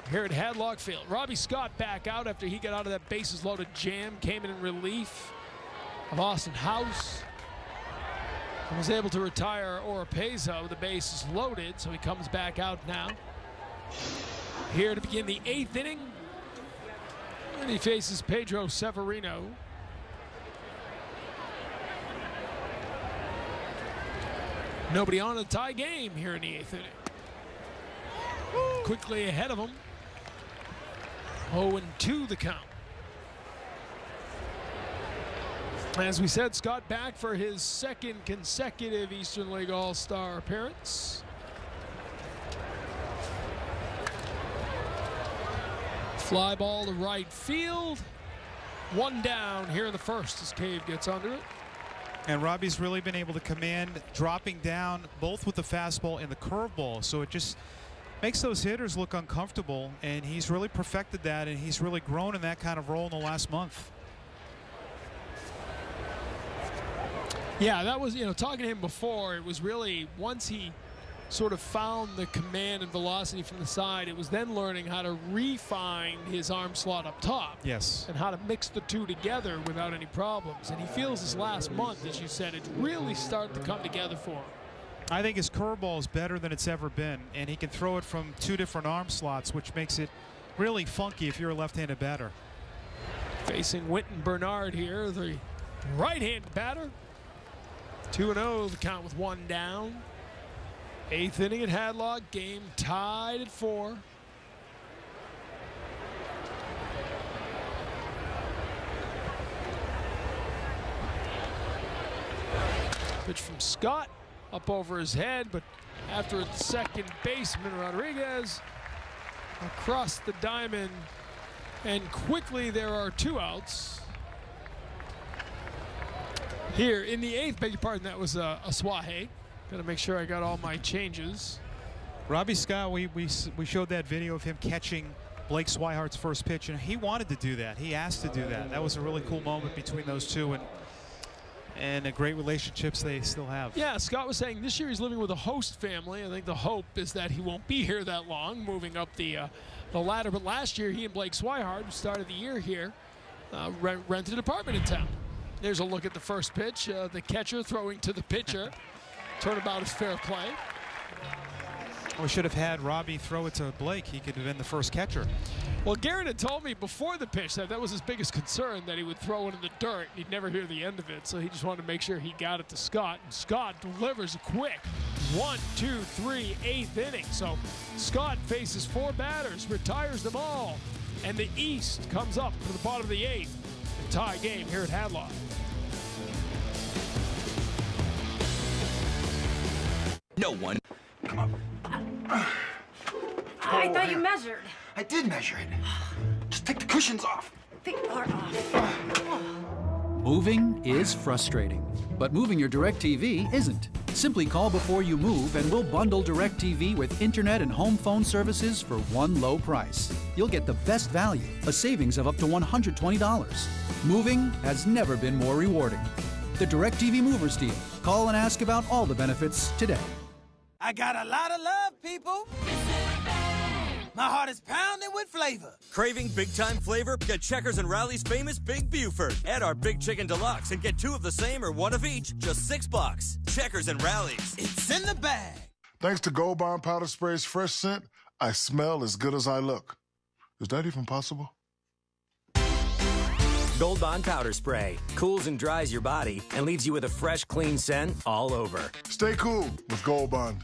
here at Hadlock Field. Robbie Scott back out after he got out of that bases loaded jam, came in relief of Austin House, and was able to retire Oropeza with the bases loaded, so he comes back out now. Here to begin the 8th inning. And he faces Pedro Severino. Nobody on a tie game here in the 8th inning. Quickly ahead of him. 0-2 the count. As we said, Scott back for his 2nd consecutive Eastern League All-Star appearance. Fly ball to right field. 1 down here in the 1st as Cave gets under it. And Robbie's really been able to command dropping down both with the fastball and the curveball. So it just makes those hitters look uncomfortable. And he's really perfected that, and he's really grown in that kind of role in the last month. Yeah, that was, talking to him before, it was really once he sort of found the command and velocity from the side, it was then learning how to refine his arm slot up top. Yes. And how to mix the two together without any problems. And he feels this last month, as you said, it's really starting to come together for him. I think his curveball is better than it's ever been, and he can throw it from 2 different arm slots, which makes it really funky if you're a left-handed batter. Facing Winton Bernard here, the right-handed batter. 2-0 the count with 1 down. 8th inning at Hadlock, game tied at 4. Pitch from Scott up over his head, but after the second baseman Rodriguez across the diamond, and quickly there are 2 outs. Here in the 8th, beg your pardon, that was Asuaje. Got to make sure I got all my changes. Robbie Scott, we showed that video of him catching Blake Swihart's first pitch, and he wanted to do that. He asked to do that. That was a really cool moment between those two, and the great relationships they still have. Yeah, Scott was saying this year he's living with a host family. I think the hope is that he won't be here that long, moving up the ladder. But last year, he and Blake Swihart, who started the year here, rented an apartment in town. There's a look at the first pitch. The catcher throwing to the pitcher. Turnabout is fair play. We should have had Robbie throw it to Blake. He could have been the first catcher. Well, Garrett had told me before the pitch that was his biggest concern, that he would throw it in the dirt. He'd never hear the end of it, so he just wanted to make sure he got it to Scott. And Scott delivers a quick 1, 2, 3, 8th inning. So Scott faces 4 batters, retires them all, and the East comes up to the bottom of the 8th. A tie game here at Hadlock. No one. Come on. I thought you measured. I did measure it. Just take the cushions off. They are off. Moving is frustrating, but moving your DirecTV isn't. Simply call before you move and we'll bundle DirecTV with internet and home phone services for one low price. You'll get the best value, a savings of up to $120. Moving has never been more rewarding. The DirecTV Movers deal. Call and ask about all the benefits today. I got a lot of love, people. My heart is pounding with flavor. Craving big-time flavor? Get Checkers and Rally's famous Big Buford. Add our Big Chicken Deluxe and get 2 of the same or 1 of each. Just $6. Checkers and Rally's. It's in the bag. Thanks to Gold Bond Powder Spray's fresh scent, I smell as good as I look. Is that even possible? Gold Bond Powder Spray. Cools and dries your body and leaves you with a fresh, clean scent all over. Stay cool with Gold Bond.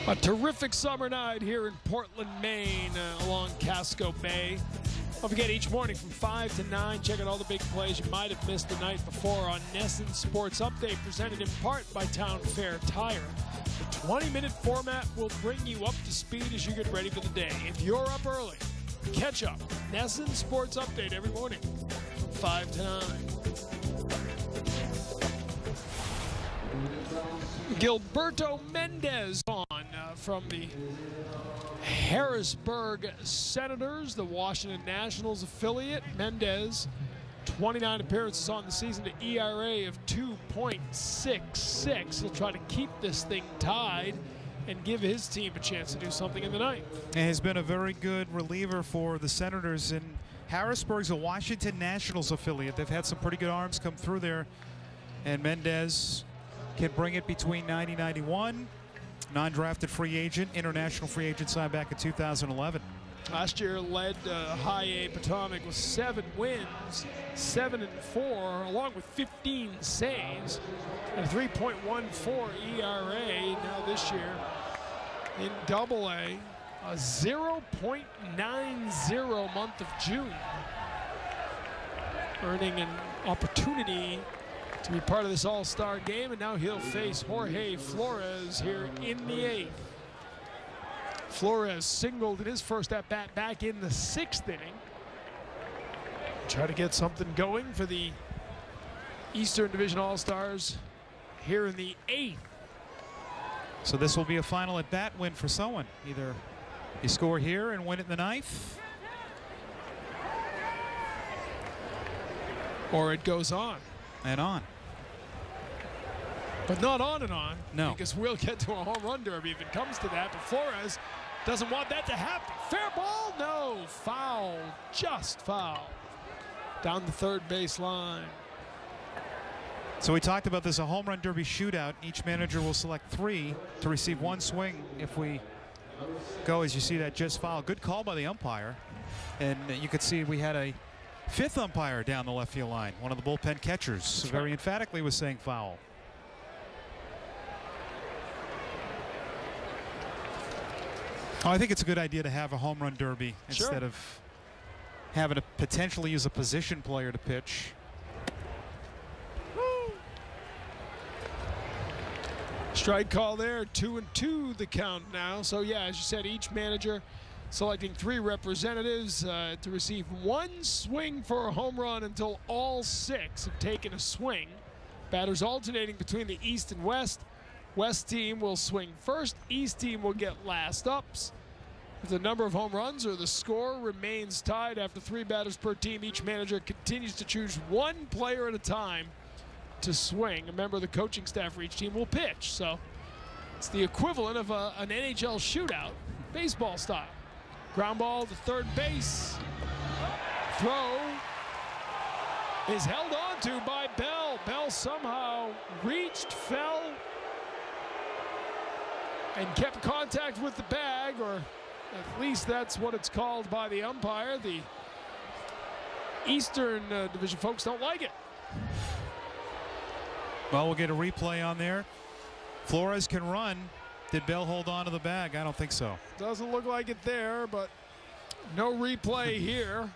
A terrific summer night here in Portland, Maine, along Casco Bay. Don't forget, each morning from 5 to 9, check out all the big plays you might have missed the night before on Nesson Sports Update, presented in part by Town Fair Tire. The 20-minute format will bring you up to speed as you get ready for the day. If you're up early, catch up. Nesson Sports Update every morning from 5 to 9. Gilberto Mendez on from the Harrisburg Senators, the Washington Nationals affiliate. Mendez, 29 appearances on the season, to ERA of 2.66. He'll try to keep this thing tied and give his team a chance to do something in the ninth. And has been a very good reliever for the Senators. And Harrisburg's a Washington Nationals affiliate. They've had some pretty good arms come through there. And Mendez can bring it between 90-91. Non-drafted free agent, international free agent signed back in 2011. Last year led High A Potomac with 7 wins, 7-4, along with 15 saves, and a 3.14 ERA. Now this year in Double A, a 0.90 month of June, earning an opportunity to be part of this all-star game, and now he'll face Jorge Flores here in the 8th. Flores singled in his first at-bat back in the 6th inning. Try to get something going for the Eastern Division All-Stars here in the 8th. So this will be a final at-bat win for someone. Either you score here and win it in the 9th, or it goes on. And on. But not on and on. No. Because we'll get to a home run derby if it comes to that. But Flores doesn't want that to happen. Fair ball? No. Foul. Just foul. Down the third base line. So we talked about this, a home run derby shootout. Each manager will select 3 to receive 1 swing if we go, as you see that just foul. Good call by the umpire. And you could see we had a 5th umpire down the left field line. One of the bullpen catchers very emphatically was saying foul. Oh, I think it's a good idea to have a home run derby instead of having to potentially use a position player to pitch. Strike call there, 2-2 the count now. So yeah, as you said, each manager selecting 3 representatives to receive 1 swing for a home run until all 6 have taken a swing. Batters alternating between the East and West. West team will swing first, East team will get last ups. If the number of home runs or the score remains tied after 3 batters per team, each manager continues to choose 1 player at a time to swing. A member of the coaching staff for each team will pitch. So it's the equivalent of an NHL shootout, baseball style. Ground ball to third base. Throw is held on to by Bell. Bell somehow reached, fell, and kept contact with the bag, or at least that's what it's called by the umpire. The Eastern Division folks don't like it. Well, we'll get a replay on there. Flores can run. Did Bell hold on to the bag? I don't think so. Doesn't look like it there, but no replay here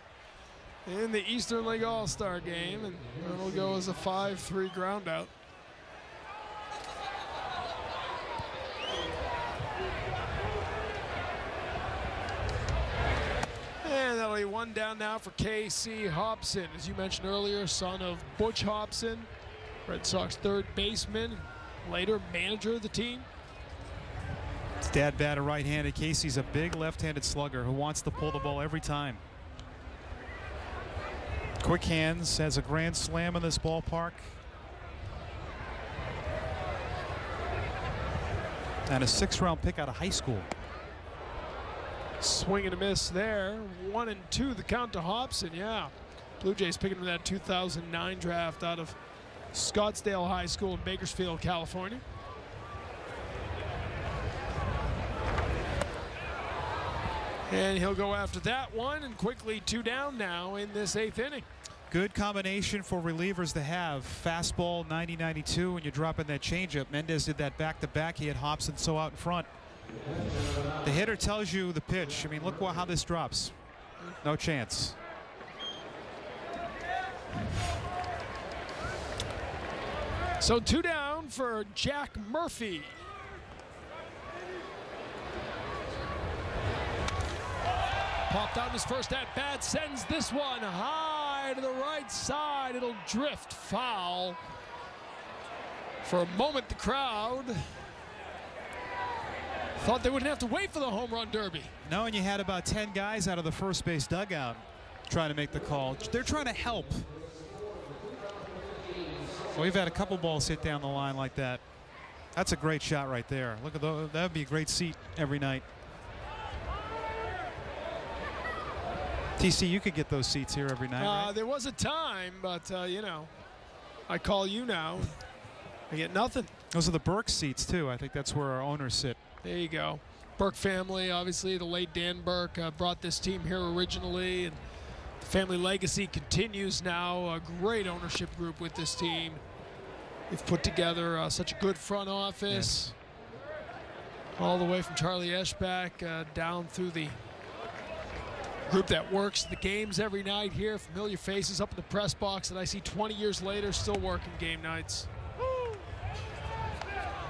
in the Eastern League All-Star game, and it'll go as a 5-3 ground out. And that'll be 1 down now for K.C. Hobson. As you mentioned earlier, son of Butch Hobson, Red Sox third baseman, later manager of the team. His dad batted right-handed. Casey's a big left-handed slugger who wants to pull the ball every time. Quick hands, has a grand slam in this ballpark. And a 6th-round pick out of high school. Swing and a miss there. 1-2 the count to Hobson. Yeah, Blue Jays picking him in that 2009 draft out of Scottsdale High School in Bakersfield, California. And he'll go after that one, and quickly 2 down now in this 8th inning. Good combination for relievers to have. Fastball 90-92, and you drop in that changeup. Mendez did that back-to-back. He had Hobson so out in front. The hitter tells you the pitch. I mean, look how this drops. No chance. So 2 down for Jack Murphy. Popped out his first at-bat, sends this one high to the right side. It'll drift foul. For a moment, the crowd thought they wouldn't have to wait for the home run derby. No, and you had about 10 guys out of the first base dugout trying to make the call. They're trying to help. We've had a couple balls hit down the line like that. That's a great shot right there. Look at those. That would be a great seat every night. TC, you could get those seats here every night, right? There was a time, but, you know, I call you now. I get nothing. Those are the Burke seats, too. I think that's where our owners sit. There you go. Burke family, obviously, the late Dan Burke brought this team here originally, and the family legacy continues now. A great ownership group with this team. They've put together such a good front office. Yes. All the way from Charlie Eschbach down through the group that works the games every night here. Familiar faces up in the press box that I see 20 years later still working game nights.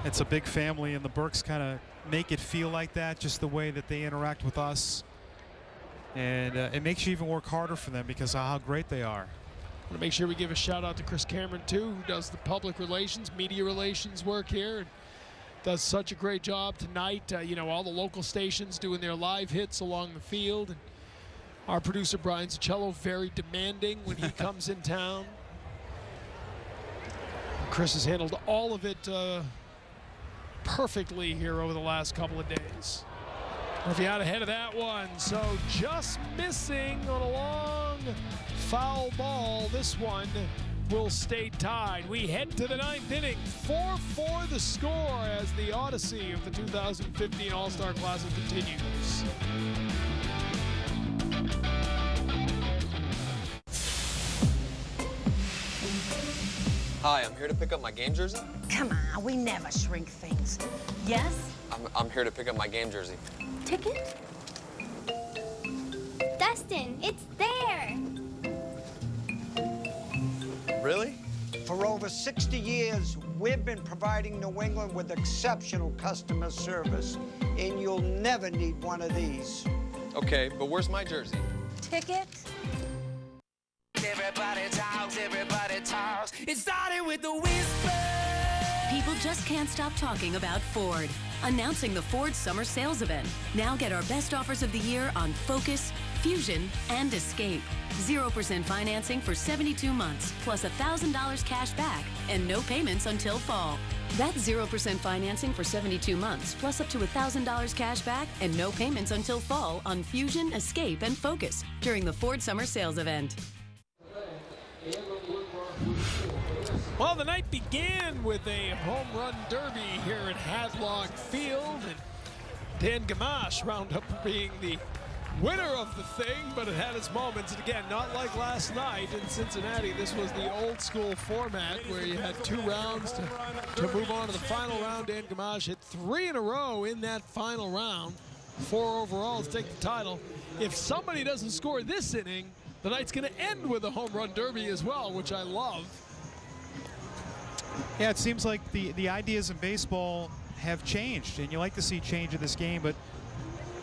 It's a big family, and the Burks kind of make it feel like that, just the way that they interact with us. And it makes you even work harder for them because of how great they are. I want to make sure we give a shout out to Chris Cameron, too, who does the public relations, media relations work here, and does such a great job tonight. You know, all the local stations doing their live hits along the field. And our producer, Brian Zaccello, very demanding when he comes in town. Chris has handled all of it perfectly here over the last couple of days. Murphy out ahead of that one, so just missing on a long foul ball. This one will stay tied. We head to the 9th inning. 4-4 the score as the odyssey of the 2015 All-Star Classic continues. Hi, I'm here to pick up my game jersey. Come on, we never shrink things. Yes? I'm here to pick up my game jersey. Ticket? Dustin, it's there. Really? For over 60 years, we've been providing New England with exceptional customer service, and you'll never need one of these. Okay, but where's my jersey? Ticket? Everybody talks, everybody talks. It started with the whisper. People people just can't stop talking about Ford. Announcing the Ford Summer Sales Event. Now get our best offers of the year on Focus, Fusion, and Escape. 0% financing for 72 months, plus $1,000 cash back, and no payments until fall. That's 0% financing for 72 months, plus up to $1,000 cash back, and no payments until fall on Fusion, Escape, and Focus during the Ford Summer Sales Event. Well, the night began with a home run derby here at Hadlock Field, and Dan Gamache wound up being the winner of the thing, but it had its moments. And again, not like last night in Cincinnati. This was the old school format where you had 2 rounds to move on to the final round. Dan Gamache hit 3 in a row in that final round. 4 overall to take the title. If somebody doesn't score this inning, the night's going to end with a home run derby as well, which I love. Yeah, it seems like the ideas in baseball have changed, and you like to see change in this game. But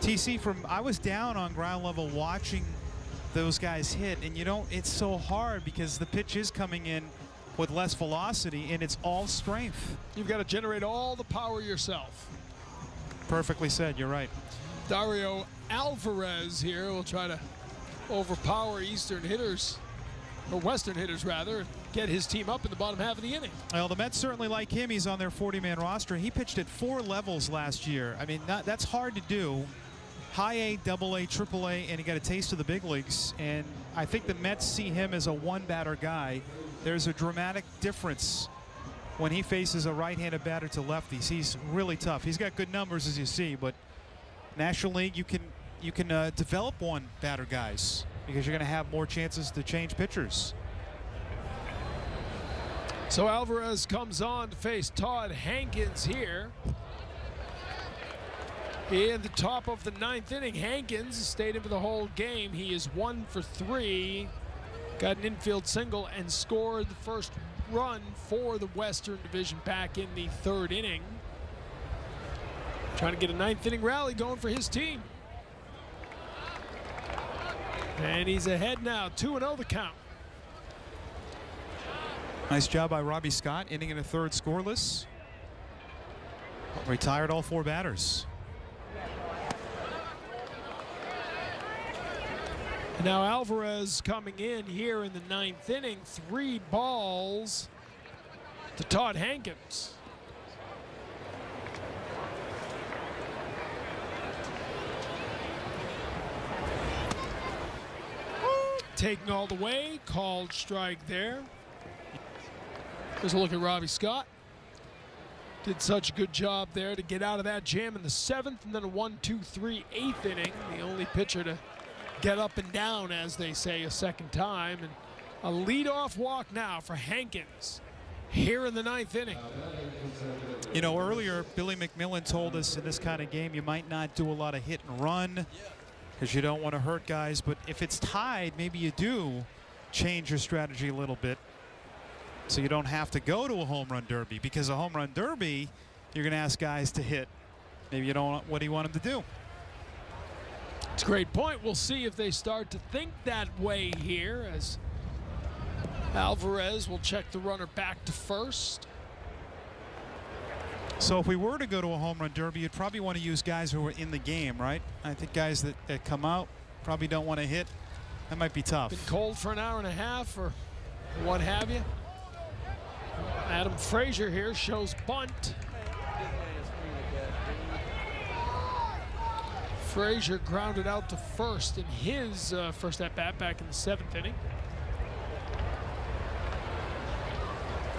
TC, I was down on ground level watching those guys hit, and it's so hard because the pitch is coming in with less velocity, and it's all strength. You've got to generate all the power yourself. Perfectly said. You're right. Dario Alvarez here will try to overpower Eastern hitters, or Western hitters rather, and get his team up in the bottom half of the inning. Well, the Mets certainly like him. He's on their 40-man roster. He pitched at 4 levels last year. I mean, that's hard to do. High A, Double A, Triple A, and he got a taste of the big leagues. And I think the Mets see him as a one-batter guy. There's a dramatic difference when he faces a right-handed batter to lefties. He's really tough. He's got good numbers, as you see, but National League, you can develop one-batter guys because you're going to have more chances to change pitchers. So Alvarez comes on to face Todd Hankins here. In the top of the 9th inning, Hankins stayed in for the whole game. He is 1 for 3. Got an infield single and scored the first run for the Western Division back in the 3rd inning. Trying to get a 9th inning rally going for his team. And he's ahead now, 2-0 the count. Nice job by Robbie Scott, inning in a 3rd scoreless. Retired all 4 batters. Now Alvarez coming in here in the 9th inning, 3 balls to Todd Hankins. Taking all the way, called strike there. Here's a look at Robbie Scott. Did such a good job there to get out of that jam in the 7th, and then a 1-2-3 8th inning. The only pitcher to get up and down, as they say, a 2nd time. And a leadoff walk now for Hankins here in the 9th inning. You know, earlier Billy McMillan told us in this kind of game you might not do a lot of hit and run because you don't want to hurt guys, but if it's tied, maybe you do change your strategy a little bit so you don't have to go to a home run derby, because a home run derby you're going to ask guys to hit. Maybe you don't want, what do you want them to do? It's a great point. We'll see if they start to think that way here, as Alvarez will check the runner back to 1st. So if we were to go to a home run derby, you'd probably want to use guys who are in the game, right? I think guys that come out probably don't want to hit. That might be tough. Been cold for an hour and a half or what have you. Adam Frazier here shows bunt. Frazier grounded out to 1st in his first at-bat back in the 7th inning.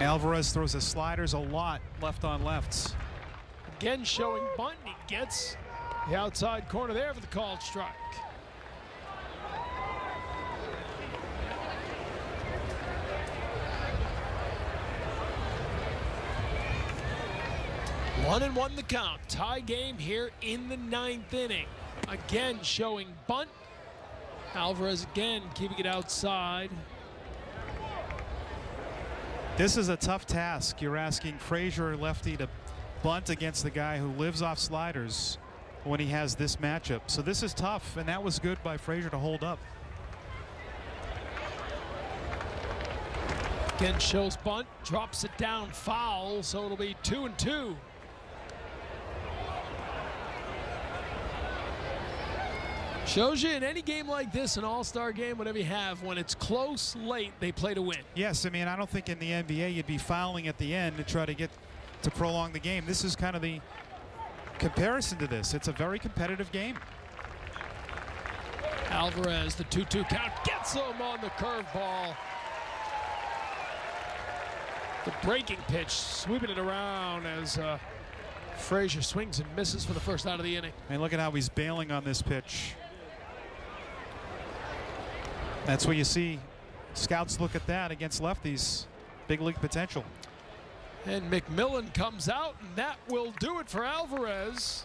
Alvarez throws his sliders a lot left on lefts. Again showing bunt, and he gets the outside corner there for the called strike. One and one the count. Tie game here in the 9th inning. Again showing bunt. Alvarez again keeping it outside. This is a tough task. You're asking Frazier, lefty, to bunt against the guy who lives off sliders when he has this matchup. So this is tough, and that was good by Frazier to hold up. Again, shows bunt, drops it down, foul, so it'll be 2-2. Shows you in any game like this, an all-star game, whatever you have, when it's close, late, they play to win. Yes, I mean, I don't think in the NBA you'd be fouling at the end to try to get to prolong the game. This is kind of the comparison to this. It's a very competitive game. Alvarez, the 2-2 count, gets him on the curveball. The breaking pitch, sweeping it around as Frazier swings and misses for the first out of the inning. And look at how he's bailing on this pitch. That's where you see scouts look at that against lefties. Big league potential. And McMillan comes out, and that will do it for Alvarez.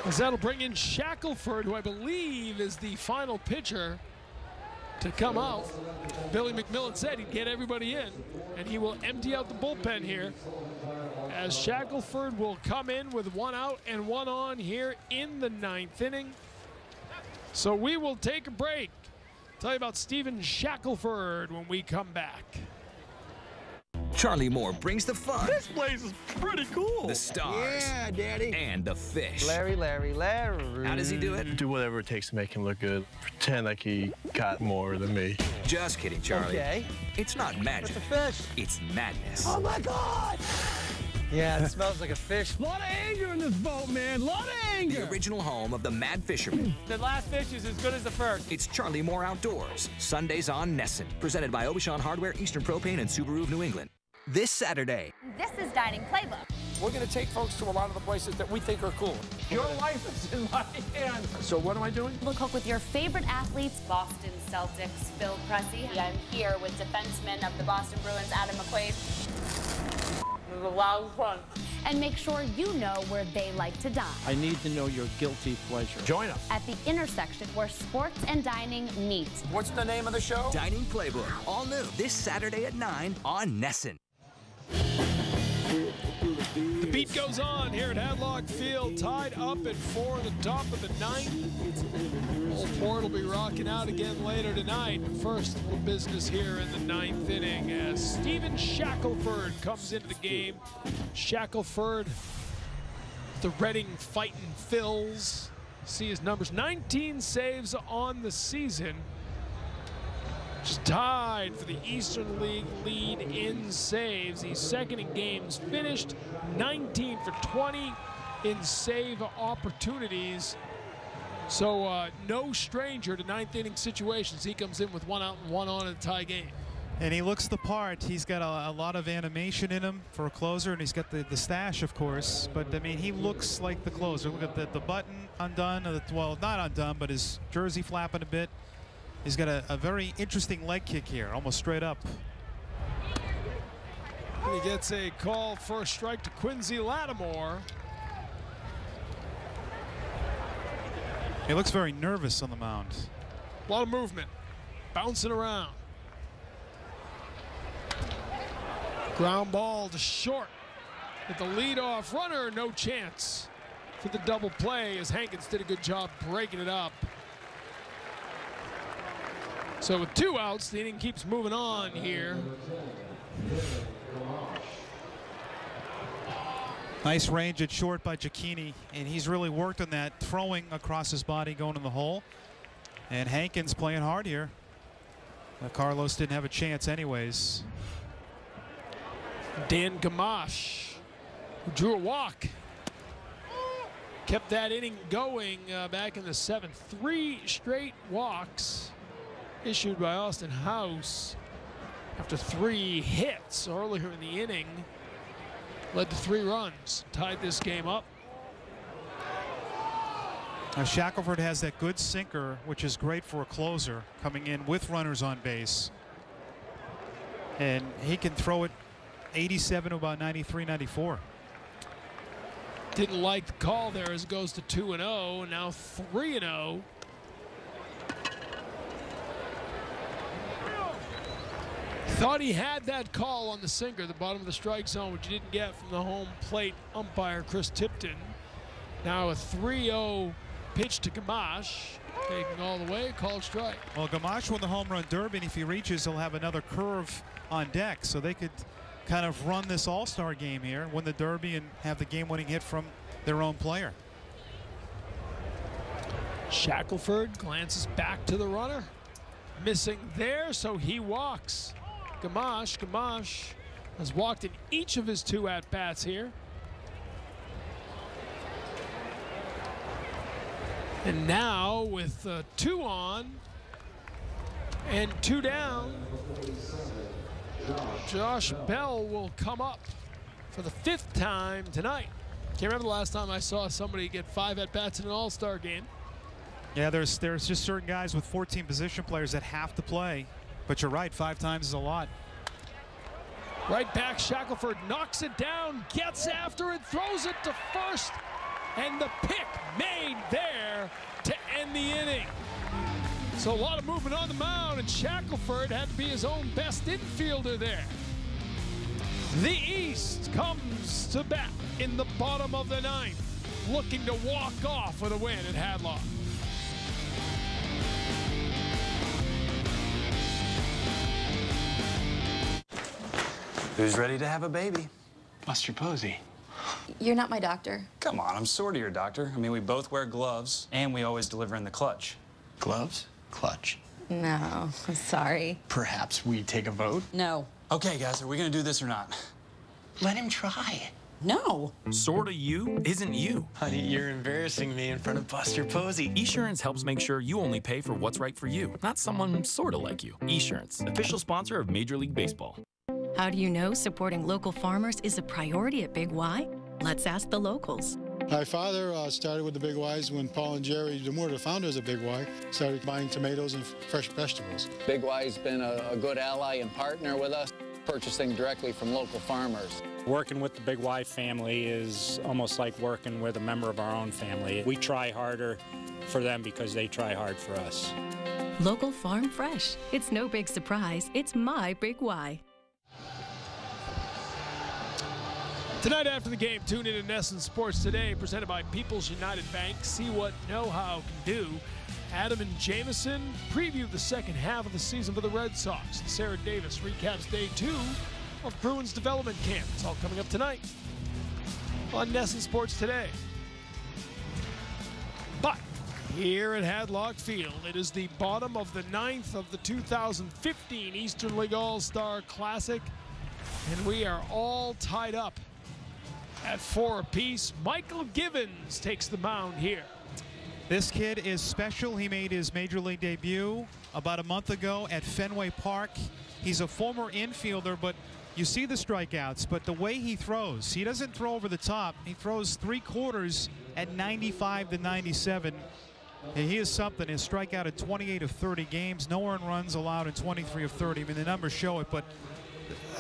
As that'll bring in Shackelford, who I believe is the final pitcher to come out. Billy McMillan said he'd get everybody in, and he will empty out the bullpen here, as Shackelford will come in with 1 out and 1 on here in the 9th inning. So we will take a break. Tell you about Stephen Shackelford when we come back. Charlie Moore brings the fun. This place is pretty cool. The stars. Yeah, Daddy. And the fish. Larry. How does he do it? Do whatever it takes to make him look good. Pretend like he got more than me. Just kidding, Charlie. Okay. It's not magic. It's a fish. It's madness. Oh, my God. Yeah, it smells like a fish. A lot of anger in this boat, man. A lot of anger. The original home of the Mad Fisherman. The last fish is as good as the first. It's Charlie Moore Outdoors. Sundays on Nesson. Presented by Obashan Hardware, Eastern Propane, and Subaru of New England. This Saturday. This is Dining Playbook. We're going to take folks to a lot of the places that we think are cool. Your life is in my hands. So what am I doing? We'll cook with your favorite athletes. Boston Celtics, Phil Pressey. I'm here with defenseman of the Boston Bruins, Adam McQuaid. It was a lot of fun. And make sure you know where they like to dine. I need to know your guilty pleasure. Join us. At the intersection where sports and dining meet. What's the name of the show? Dining Playbook. All new this Saturday at 9 on Nesson. The beat goes on here at Hadlock Field, tied up at 4 at the top of the 9th. Old Port will be rocking out again later tonight. First little business here in the 9th inning as Stephen Shackelford comes into the game. Shackelford, the Reading Fighting Phils. See his numbers, 19 saves on the season. Just tied for the Eastern League lead in saves. He's second in games finished, 19 for 20 in save opportunities. So no stranger to 9th inning situations. He comes in with 1 out and 1 on in a tie game. And he looks the part. He's got a lot of animation in him for a closer, and he's got the stash, of course. But, I mean, he looks like the closer. Look at the button undone. Well, not undone, but his jersey flapping a bit. He's got a very interesting leg kick here, almost straight up. And he gets a call for a strike to Quincy Lattimore. He looks very nervous on the mound. A lot of movement, bouncing around. Ground ball to short. With the leadoff runner, no chance for the double play as Hankins did a good job breaking it up. So with 2 outs, the inning keeps moving on here. Nice range at short by Giacchini, and he's really worked on that, throwing across his body, going in the hole. And Hankins playing hard here. Carlos didn't have a chance anyways. Dan Gamache, who drew a walk, kept that inning going back in the 7th. 3 straight walks issued by Austin House after 3 hits earlier in the inning. Led to 3 runs, tied this game up. Now Shackelford has that good sinker, which is great for a closer, coming in with runners on base. And he can throw it 87 to about 93, 94. Didn't like the call there as it goes to 2-0, now 3-0. Thought he had that call on the sinker, the bottom of the strike zone, which he didn't get from the home plate umpire, Chris Tipton. Now a 3-0 pitch to Gamache. Taking all the way, called strike. Well, Gamache won the home run derby, and if he reaches, he'll have another curve on deck. So they could kind of run this all-star game here, win the derby, and have the game-winning hit from their own player. Shackelford glances back to the runner. Missing there, so he walks. Gamache has walked in each of his 2 at-bats here. And now with 2 on and 2 down, Josh Bell will come up for the 5th time tonight. Can't remember the last time I saw somebody get 5 at-bats in an all-star game. Yeah, there's just certain guys with 14 position players that have to play. But you're right, 5 times is a lot. Right back, Shackelford knocks it down, gets after it, throws it to first, and the pick made there to end the inning. So a lot of movement on the mound, and Shackelford had to be his own best infielder there. The East comes to bat in the bottom of the 9th, looking to walk off with a win at Hadlock. Who's ready to have a baby? Buster Posey. You're not my doctor. Come on, I'm sort of your doctor. I mean, we both wear gloves, and we always deliver in the clutch. Gloves? Clutch. No, I'm sorry. Perhaps we take a vote? No. Okay, guys, are we gonna do this or not? Let him try. No. Sorta you isn't you. Honey, you're embarrassing me in front of Buster Posey. Esurance helps make sure you only pay for what's right for you, not someone sorta like you. Esurance, official sponsor of Major League Baseball. How do you know supporting local farmers is a priority at Big Y? Let's ask the locals. My father started with the Big Ys when Paul and Jerry Demore, the founders of Big Y, started buying tomatoes and fresh vegetables. Big Y's been a good ally and partner with us, purchasing directly from local farmers. Working with the Big Y family is almost like working with a member of our own family. We try harder for them because they try hard for us. Local farm fresh. It's no big surprise. It's my Big Y. Tonight after the game, tune in to NESN Sports Today, presented by People's United Bank. See what know-how can do. Adam and Jameson preview the second half of the season for the Red Sox. And Sarah Davis recaps day 2 of Bruins development camp. It's all coming up tonight on NESN Sports Today. But here at Hadlock Field, it is the bottom of the 9th of the 2015 Eastern League All-Star Classic, and we are all tied up at 4 apiece. Michael Givens takes the mound here. This kid is special. He made his major league debut about a month ago at Fenway Park. He's a former infielder, but you see the strikeouts, but the way he throws, he doesn't throw over the top. He throws 3/4 at 95 to 97. And he is something. His strikeout at 28 of 30 games. No earned runs allowed in 23 of 30. I mean, the numbers show it, but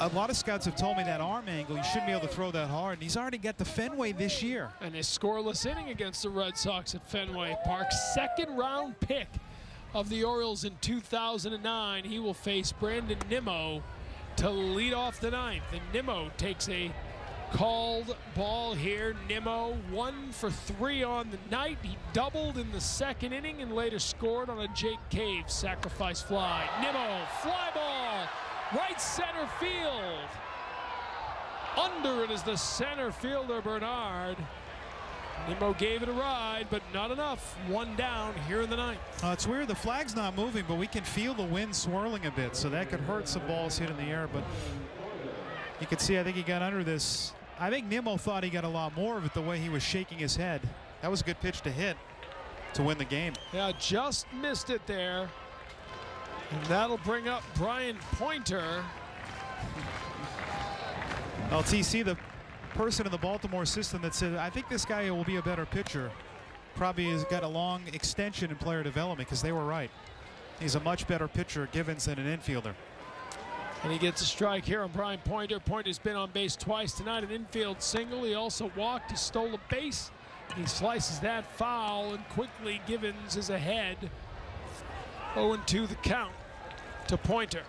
a lot of scouts have told me that arm angle, you shouldn't be able to throw that hard. And he's already got the Fenway this year. And his scoreless inning against the Red Sox at Fenway Park. 2nd round pick of the Orioles in 2009. He will face Brandon Nimmo to lead off the 9th. And Nimmo takes a called ball here. Nimmo 1 for 3 on the night. He doubled in the 2nd inning and later scored on a Jake Cave sacrifice fly. Nimmo, fly ball. Right center field. Under it is the center fielder, Bernard. Nimmo gave it a ride, but not enough. 1 down here in the 9th. It's weird. The flag's not moving, but we can feel the wind swirling a bit, so that could hurt some balls hit in the air. But you can see, I think he got under this. I think Nimmo thought he got a lot more of it the way he was shaking his head. That was a good pitch to hit to win the game. Yeah, just missed it there. And that'll bring up Brian Pointer. Well, TC, the person in the Baltimore system that said, I think this guy will be a better pitcher, probably has got a long extension in player development, because they were right. He's a much better pitcher, Givens, than an infielder. And he gets a strike here on Brian Pointer. Pointer's been on base twice tonight, an infield single. He also walked, he stole a base. He slices that foul, and quickly Givens is ahead. 0-2 the count to Pointer.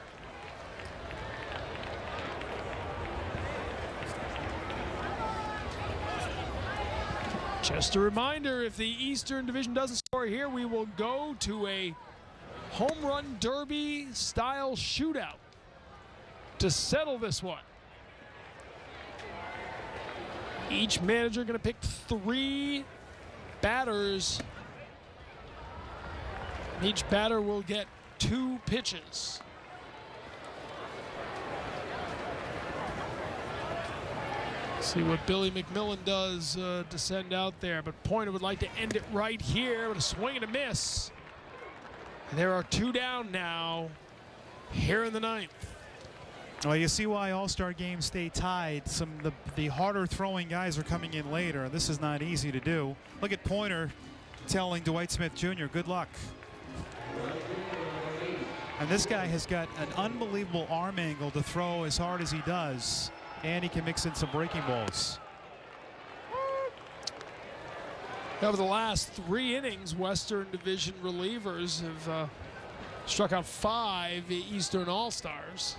Just a reminder, if the Eastern Division doesn't score here, we will go to a home run derby style shootout to settle this one. Each manager going to pick 3 batters. Each batter will get 2 pitches. See what Billy McMillan does to send out there, but Pointer would like to end it right here with a swing and a miss. And there are 2 down now here in the 9th. Well, you see why all-star games stay tied. Some of the harder throwing guys are coming in later. This is not easy to do. Look at Pointer telling Dwight Smith Jr., good luck. And this guy has got an unbelievable arm angle to throw as hard as he does. And he can mix in some breaking balls. Over the last 3 innings, Western Division relievers have struck out 5 Eastern All-Stars.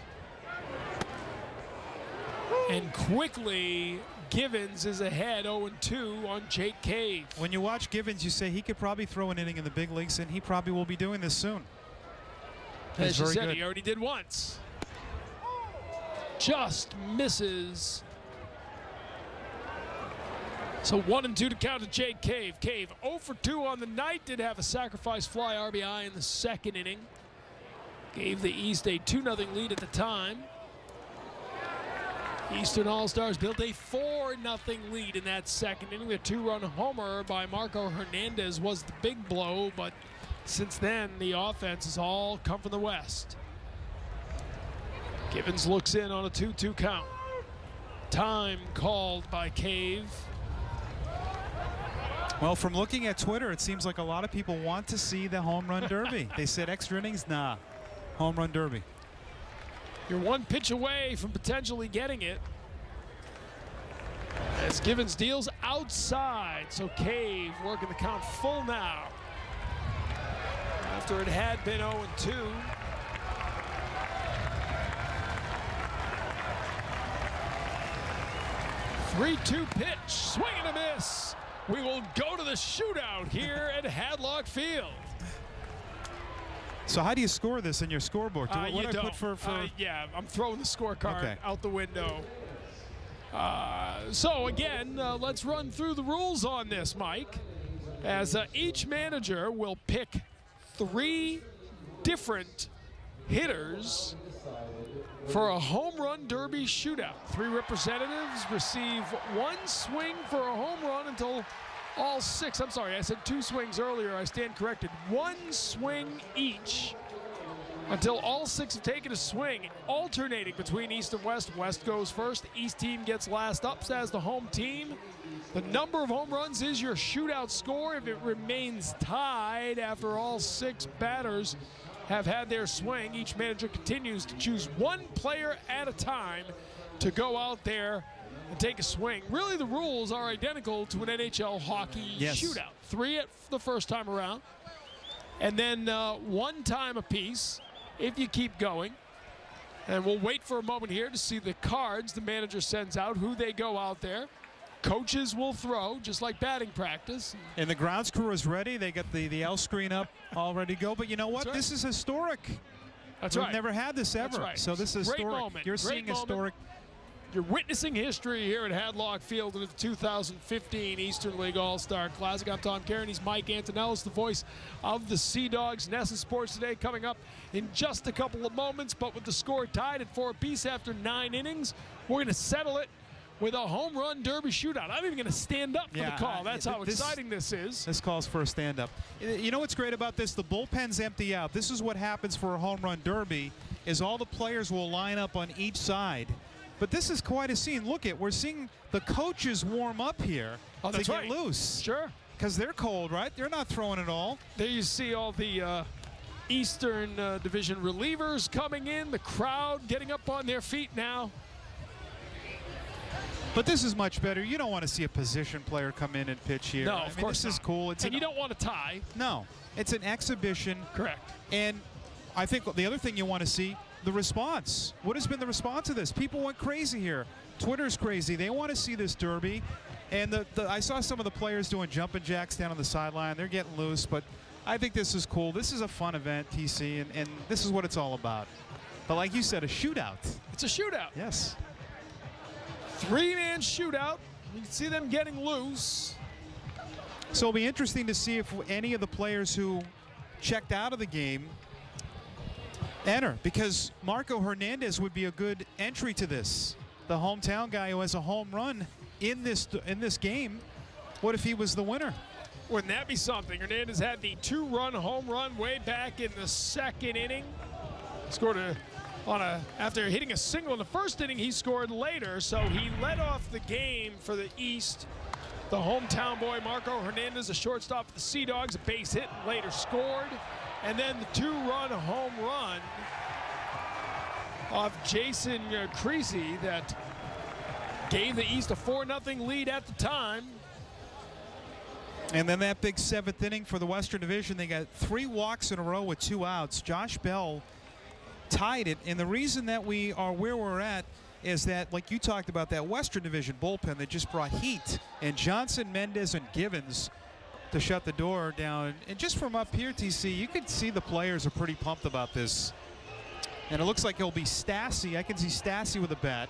And quickly, Givens is ahead 0-2 on Jake Cave. When you watch Givens, you say he could probably throw an inning in the big leagues, and he probably will be doing this soon. As you said, he already did once. Just misses. So 1-2 to count to Jake Cave. Cave 0 for 2 on the night. Did have a sacrifice fly RBI in the 2nd inning. Gave the East a 2-0 lead at the time. Eastern All-Stars built a 4-0 lead in that 2nd inning. The 2-run homer by Marco Hernandez was the big blow, but since then the offense has all come from the West. Givens looks in on a 2-2 count. Time called by Cave. Well, from looking at Twitter, it seems like a lot of people want to see the home run derby. They said extra innings, nah, home run derby. You're 1 pitch away from potentially getting it. As Givens deals outside, so Cave working the count full now. After it had been 0-2. 3-2 pitch, swing and a miss. We will go to the shootout here at Hadlock Field. So how do you score this in your scoreboard? You don't. Yeah, I'm throwing the scorecard out the window. So again, let's run through the rules on this, Mike. As each manager will pick 3 different hitters for a home run derby shootout. 3 representatives receive 1 swing for a home run until all 6. I'm sorry, I said 2 swings earlier. I stand corrected. 1 swing each until all 6 have taken a swing, alternating between East and West. West goes first. East team gets last up as the home team. The number of home runs is your shootout score. If it remains tied after all 6 batters have had their swing, each manager continues to choose 1 player at a time to go out there and take a swing. Really, the rules are identical to an NHL hockey shootout. 3 at the first time around, and then 1 time apiece if you keep going. And we'll wait for a moment here to see the cards the manager sends out, who they go out there. Coaches will throw, just like batting practice. And the grounds crew is ready. They got the L screen up, all ready to go. But you know what? This is historic. That's We've never had this ever. So this is historic. Moment. You're seeing historic. You're witnessing history here at Hadlock Field in the 2015 Eastern League All-Star Classic. I'm Tom Caron. He's Mike Antonellis, the voice of the Sea Dogs. NESN Sports Today coming up in just a couple of moments. But with the score tied at 4 apiece after 9 innings, we're going to settle it with a home run derby shootout. I'm even going to stand up for the call. That's how exciting this is. This calls for a stand-up. You know what's great about this? The bullpens empty out. This is what happens for a home run derby, is all the players will line up on each side. But this is quite a scene. Look we're seeing the coaches warm up here to get loose. Sure. Because they're cold, right? They're not throwing it all. There you see all the Eastern Division relievers coming in, the crowd getting up on their feet now. But this is much better. You don't want to see a position player come in and pitch here. No, of course this is cool. And you don't want to tie. No, it's an exhibition. Correct. And I think the other thing you want to see, the response. What has been the response to this? People went crazy here. Twitter's crazy. They want to see this Derby. And I saw some of the players doing jumping jacks down on the sideline. They're getting loose, but I think this is cool. This is a fun event, TC, and this is what it's all about. But like you said, a shootout. It's a shootout. Yes. 3-man shootout. You can see them getting loose. So it'll be interesting to see if any of the players who checked out of the game enter, because Marco Hernandez would be a good entry to this. The hometown guy who has a home run in this game. What if he was the winner? Wouldn't that be something? Hernandez had the 2-run home run way back in the 2nd inning. Scored after hitting a single in the 1st inning, he scored later, so he led off the game for the East. The hometown boy, Marco Hernandez, a shortstop for the Sea Dogs, a base hit, and later scored. And then the 2-run home run of Jason Creasy that gave the East a 4-0 lead at the time. And then that big 7th inning for the Western Division, they got 3 walks in a row with 2 outs. Josh Bell tied it, and the reason that we are where we're at is that, like you talked about, that Western Division bullpen that just brought heat, and Johnson, Mendez, and Givens to shut the door down. And just from up here, TC, you can see the players are pretty pumped about this. And it looks like it'll be Stassi. I can see Stassi with a bat.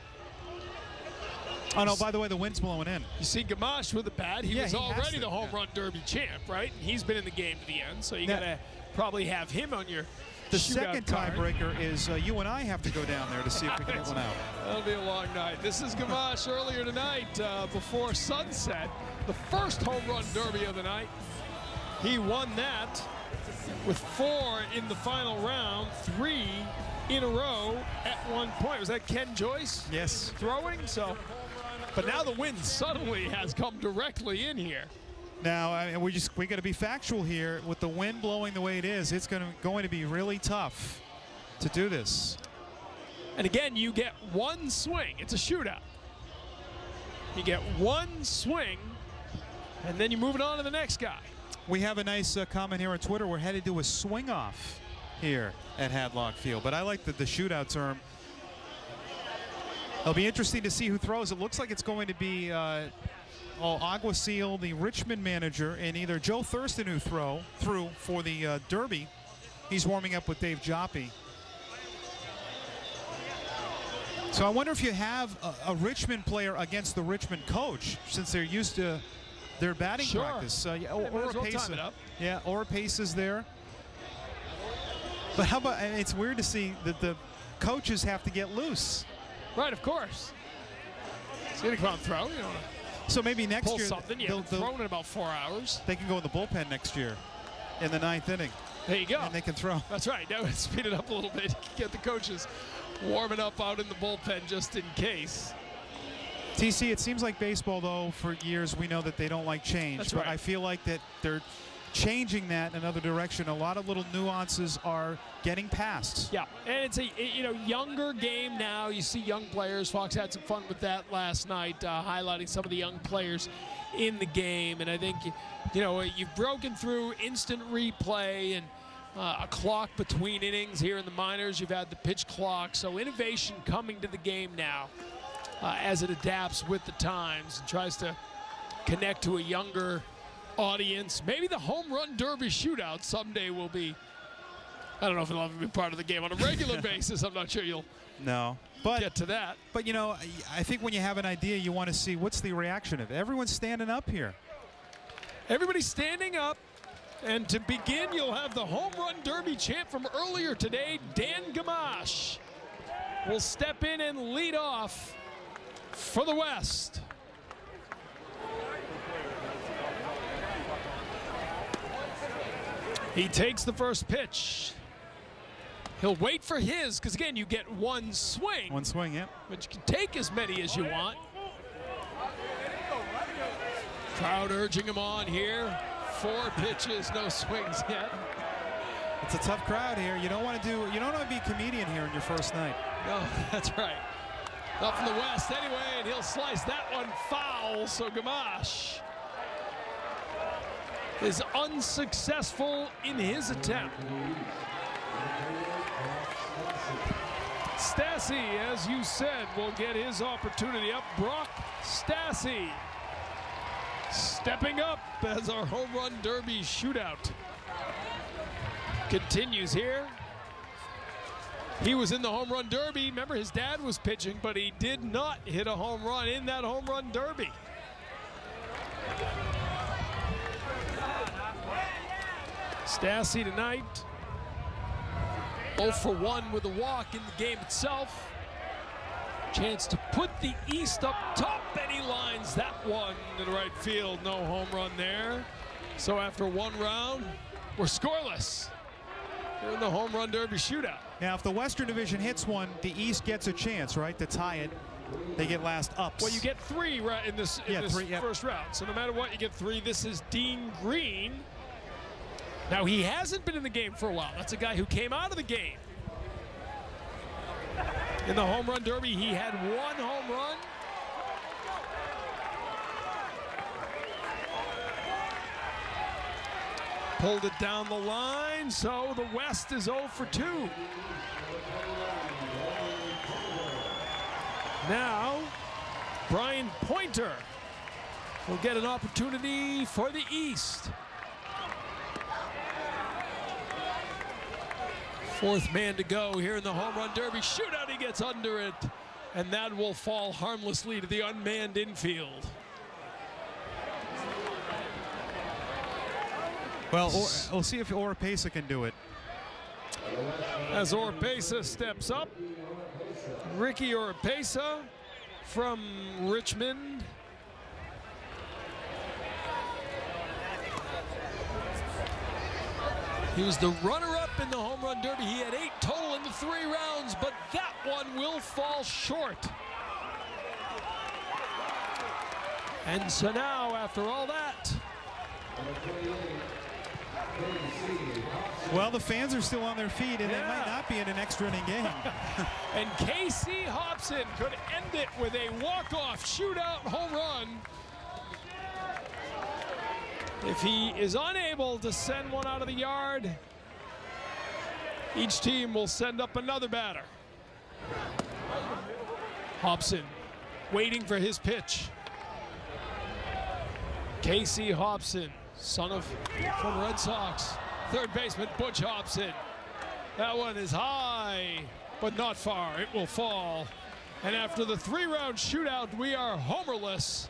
Oh, no, by the way, the wind's blowing in. You see Gamache with a bat. He was already the home run derby champ, right? And he's been in the game to the end, so you got to probably have him on your The second tiebreaker is you and I have to go down there to see if we can get one out. That'll be a long night. This is Gamache earlier tonight before sunset. The first home run derby of the night. He won that with 4 in the final round, 3 in a row at one point. Was that Ken Joyce? Yes. Throwing, so. But now the wind suddenly has come directly in here. Now, we got to be factual here. With the wind blowing the way it is, it's going to be really tough to do this. And again, you get one swing. It's a shootout. You get one swing, and then you move it on to the next guy. We have a nice comment here on Twitter. We're headed to a swing off here at Hadlock Field, but I like the shootout term. It'll be interesting to see who throws. It looks like it's going to be Aguasil, the Richmond manager, and either Joe Thurston, who threw for the Derby. He's warming up with Dave Joppy. So I wonder if you have a Richmond player against the Richmond coach, since they're used to their batting practice. Or Pace is there. But how about, it's weird to see that the coaches have to get loose. Right, of course. It's going to come out and throw. You know, so maybe next pull year something. They'll throw in about 4 hours. They can go in the bullpen next year in the 9th inning. There you go. And they can throw. That's right. That would speed it up a little bit. Get the coaches warming up out in the bullpen just in case. TC, it seems like baseball, though, for years we know that they don't like change. That's but right. I feel like that they're changing that in another direction. A lot of little nuances are getting passed. Yeah, and it's a younger game now. You see young players. Fox had some fun with that last night, highlighting some of the young players in the game. And I think you've broken through instant replay and a clock between innings here in the minors. You've had the pitch clock, so innovation coming to the game now as it adapts with the times and tries to connect to a younger audience. Maybe the home run derby shootout someday will be, I don't know if it'll ever be part of the game on a regular basis. I'm not sure you'll get to that. But I think when you have an idea, you want to see what's the reaction of it. Everyone's standing up here. Everybody's standing up. And to begin, you'll have the home run derby champ from earlier today, Dan Gamache, will step in and lead off for the West. He takes the first pitch. He'll wait for his, because again, you get one swing. One swing, yeah. But you can take as many as you want. Crowd urging him on here. 4 pitches, no swings yet. It's a tough crowd here. You don't want to be a comedian here in your first night. No, that's right. Up from the West anyway, and he'll slice that one foul. So Gamache is unsuccessful in his attempt. Stassi, as you said, will get his opportunity up. Brock Stassi stepping up as our home run derby shootout continues here. He was in the home run derby. Remember, his dad was pitching, but he did not hit a home run in that home run derby. Stassi tonight 0 for 1 with a walk in the game itself. Chance to put the East up top, and he lines that one to the right field. No home run there. So after one round, we're scoreless here in the home run derby shootout. Now, if the Western Division hits one, the East gets a chance, right, to tie it. They get last ups. Well, you get 3 right in this, first round. So no matter what, you get 3. This is Dean Green. Now, he hasn't been in the game for a while. That's a guy who came out of the game. In the home run derby, he had 1 home run. Pulled it down the line, so the West is 0 for 2. Now, Brian Pointer will get an opportunity for the East. 4th man to go here in the home run derby shootout. He gets under it, and that will fall harmlessly to the unmanned infield. Well, we'll see if Oropesa can do it. As Oropesa steps up, Ricky Oropesa from Richmond. He was the runner-up in the home run derby. He had 8 total in the 3 rounds, but that one will fall short. And so now, after all that, well, the fans are still on their feet, and they might not be in an extra inning game. And Casey Hobson could end it with a walk-off shootout home run. If he is unable to send one out of the yard, each team will send up another batter. Hobson waiting for his pitch. Casey Hobson, son of former Red Sox, third baseman Butch Hobson. That one is high, but not far. It will fall. And after the 3-round shootout, we are homerless.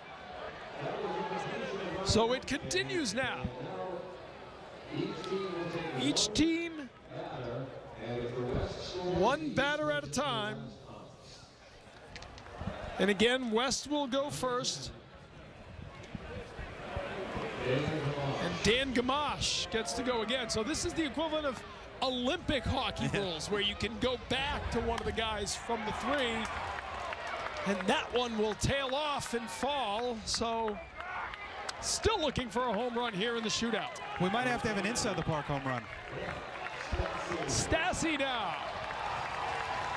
So it continues now. Each team, 1 batter at a time. And again, West will go first. And Dan Gamache gets to go again. So this is the equivalent of Olympic hockey rules, where you can go back to one of the guys from the 3. And that one will tail off and fall. So still looking for a home run here in the shootout. We might have to have an inside the park home run. Stassi now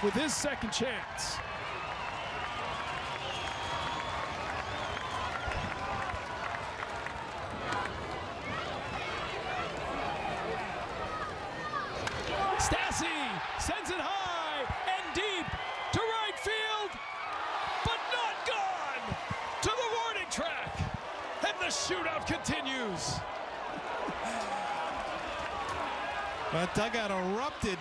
with his second chance. Stassi sends it high and deep to right field, but not gone to the warning track. And the shootout continues. That dugout erupted.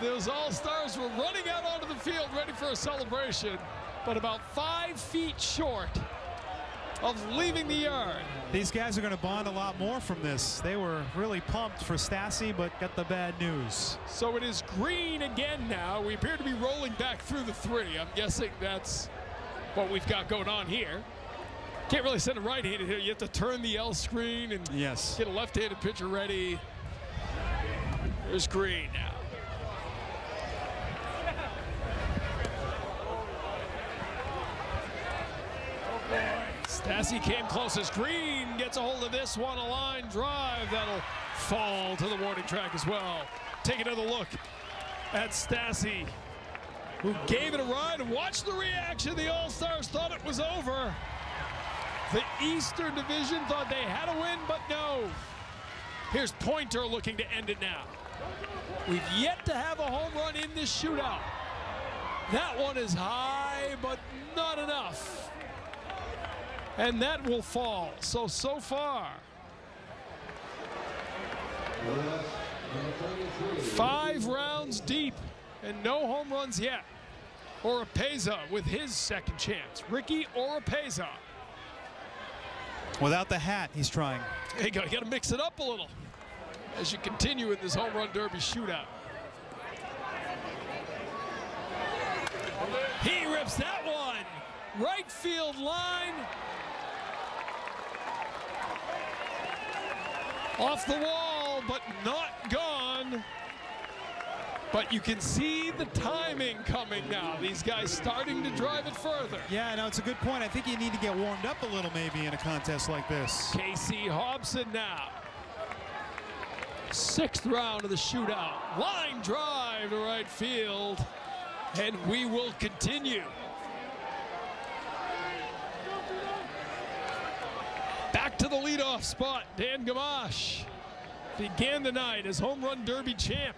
Those All-Stars were running out onto the field ready for a celebration, but about 5 feet short of leaving the yard. These guys are going to bond a lot more from this. They were really pumped for Stassi, but got the bad news. So it is Green again now. We appear to be rolling back through the 3. I'm guessing that's what we've got going on here. Can't really send a right-handed here. You have to turn the L screen and get a left-handed pitcher ready. There's Green now. Stassi came closest. Green gets a hold of this one, a line drive that'll fall to the warning track as well. Take another look at Stassi, who gave it a ride, and watch the reaction. The All-Stars thought it was over. The Eastern Division thought they had a win, but no. Here's Pointer looking to end it now. We've yet to have a home run in this shootout. That one is high, but not enough. And that will fall. So far, 5 rounds deep and no home runs yet. Oropeza with his second chance. Ricky Oropeza. Without the hat, he's trying. There you go. You got to mix it up a little as you continue in this home run derby shootout. He rips that one. Right field line. Off the wall, but not gone. But you can see the timing coming now. These guys starting to drive it further. Yeah, no, it's a good point. I think you need to get warmed up a little maybe in a contest like this. Casey Hobson now. 6th round of the shootout. Line drive to right field. And we will continue. Back to the leadoff spot. Dan Gamache began the night as home run derby champ.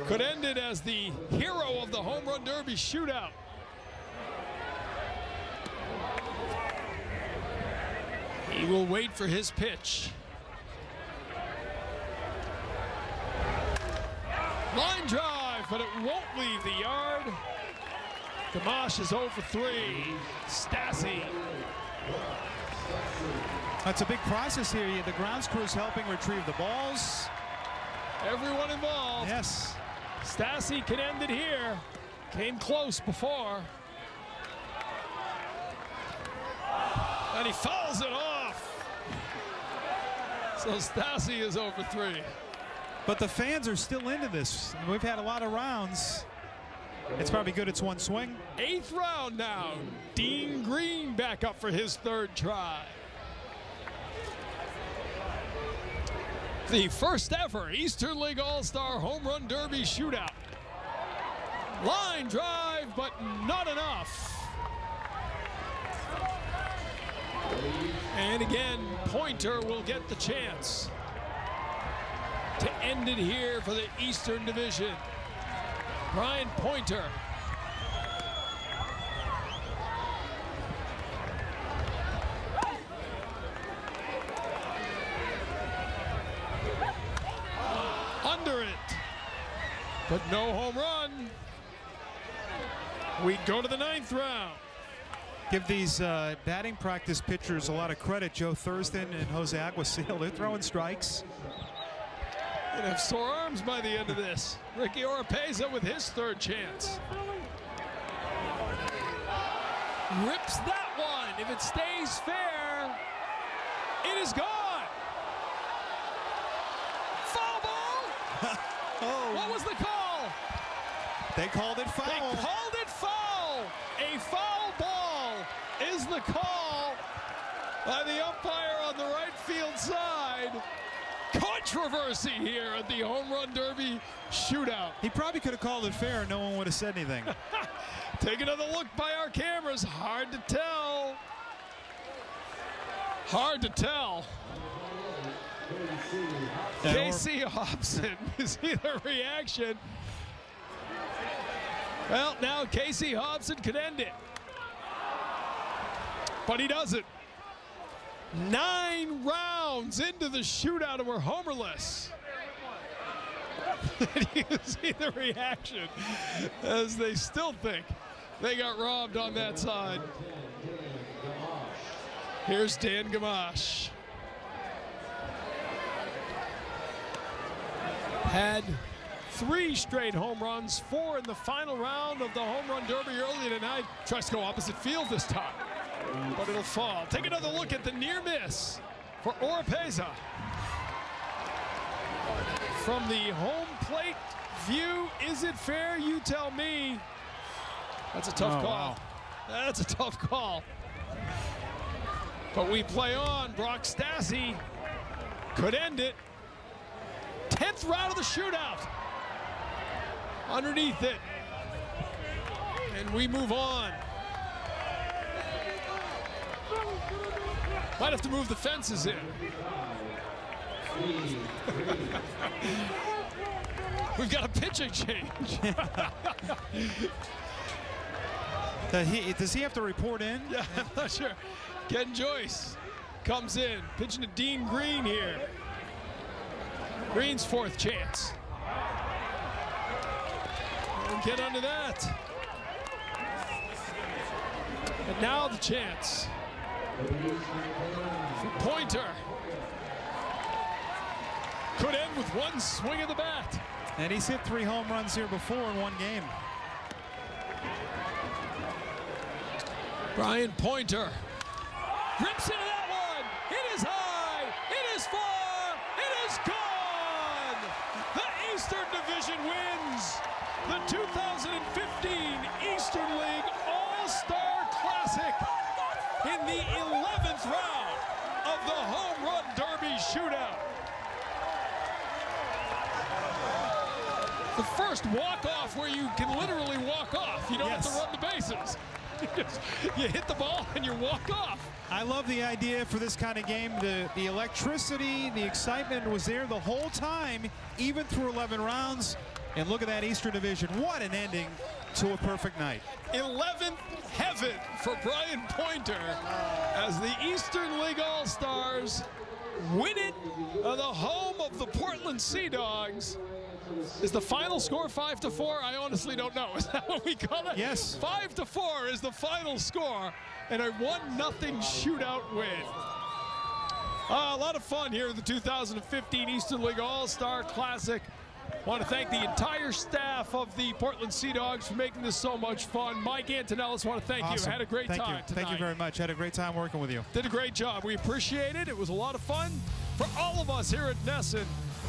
Could end it as the hero of the home run derby shootout. He will wait for his pitch. Line drive, but it won't leave the yard. Gamache is 0 for 3. Stassi. That's a big process here. The grounds crew's helping retrieve the balls. Everyone involved. Yes. Stassi can end it here. Came close before. And he fouls it off. So Stassi is 0 for 3. But the fans are still into this. We've had a lot of rounds. It's probably good it's one swing. 8th round now. Dean Green back up for his 3rd try. The first ever Eastern League All-Star Home Run Derby shootout. Line drive, but not enough. And again, Pointer will get the chance to end it here for the Eastern Division. Brian Pointer. Under it, but no home run. We go to the 9th round. Give these batting practice pitchers a lot of credit. Joe Thurston and Jose Aguasil, they're throwing strikes. Gonna have sore arms by the end of this. Ricky Oropeza with his 3rd chance. Rips that one. If it stays fair, it is gone. Foul ball. Oh. What was the call? They called it foul. They called it foul. A foul ball is the call by the umpire on the right field side. Controversy here at the Home Run Derby shootout. He probably could have called it fair and no one would have said anything. Take another look by our cameras. Hard to tell. Hard to tell. Casey Hobson, you see the reaction. Well, now Casey Hobson could end it. But he doesn't. 9 rounds into the shootout and we're homerless. You can see the reaction as they still think they got robbed on that side. Here's Dan Gamache. Had 3 straight home runs, 4 in the final round of the home run derby earlier tonight. Tries to go opposite field this time, but it'll fall. Take another look at the near miss for Oropeza. From the home plate view, is it fair? You tell me. That's a tough call. Wow. That's a tough call. But we play on. Brock Stassi could end it. 10th round of the shootout. Underneath it. And we move on. Might have to move the fences in. We've got a pitching change. Does he have to report in? Yeah, I'm not sure. Ken Joyce comes in, pitching to Dean Green here. Green's fourth chance. And get under that. And now the chance for Pointer. Could end with one swing of the bat. And he's hit 3 home runs here before in one game. Brian Pointer rips into that one. It is high. It is far. It is gone. The Eastern Division wins the 2015 Eastern League All-Star Classic in the 11th round of the Home Run Derby shootout. The first walk-off where you can literally walk off. You don't have to run the bases. You hit the ball and you walk off. I love the idea for this kind of game. The electricity, the excitement was there the whole time, even through 11 rounds. And look at that Eastern Division. What an ending to a perfect night. 11th heaven for Brian Pointer as the Eastern League All-Stars win it at the home of the Portland Sea Dogs. Is the final score 5-4? I honestly don't know. Is that what we call it? Yes. 5-4 is the final score, and a 1-0 shootout win. A lot of fun here at the 2015 Eastern League All-Star Classic. I want to thank the entire staff of the Portland Sea Dogs for making this so much fun. Mike Antonellis, I want to thank you. Had a great time tonight. Thank you very much. Had a great time working with you. Did a great job. We appreciate it. It was a lot of fun for all of us here at Nesson.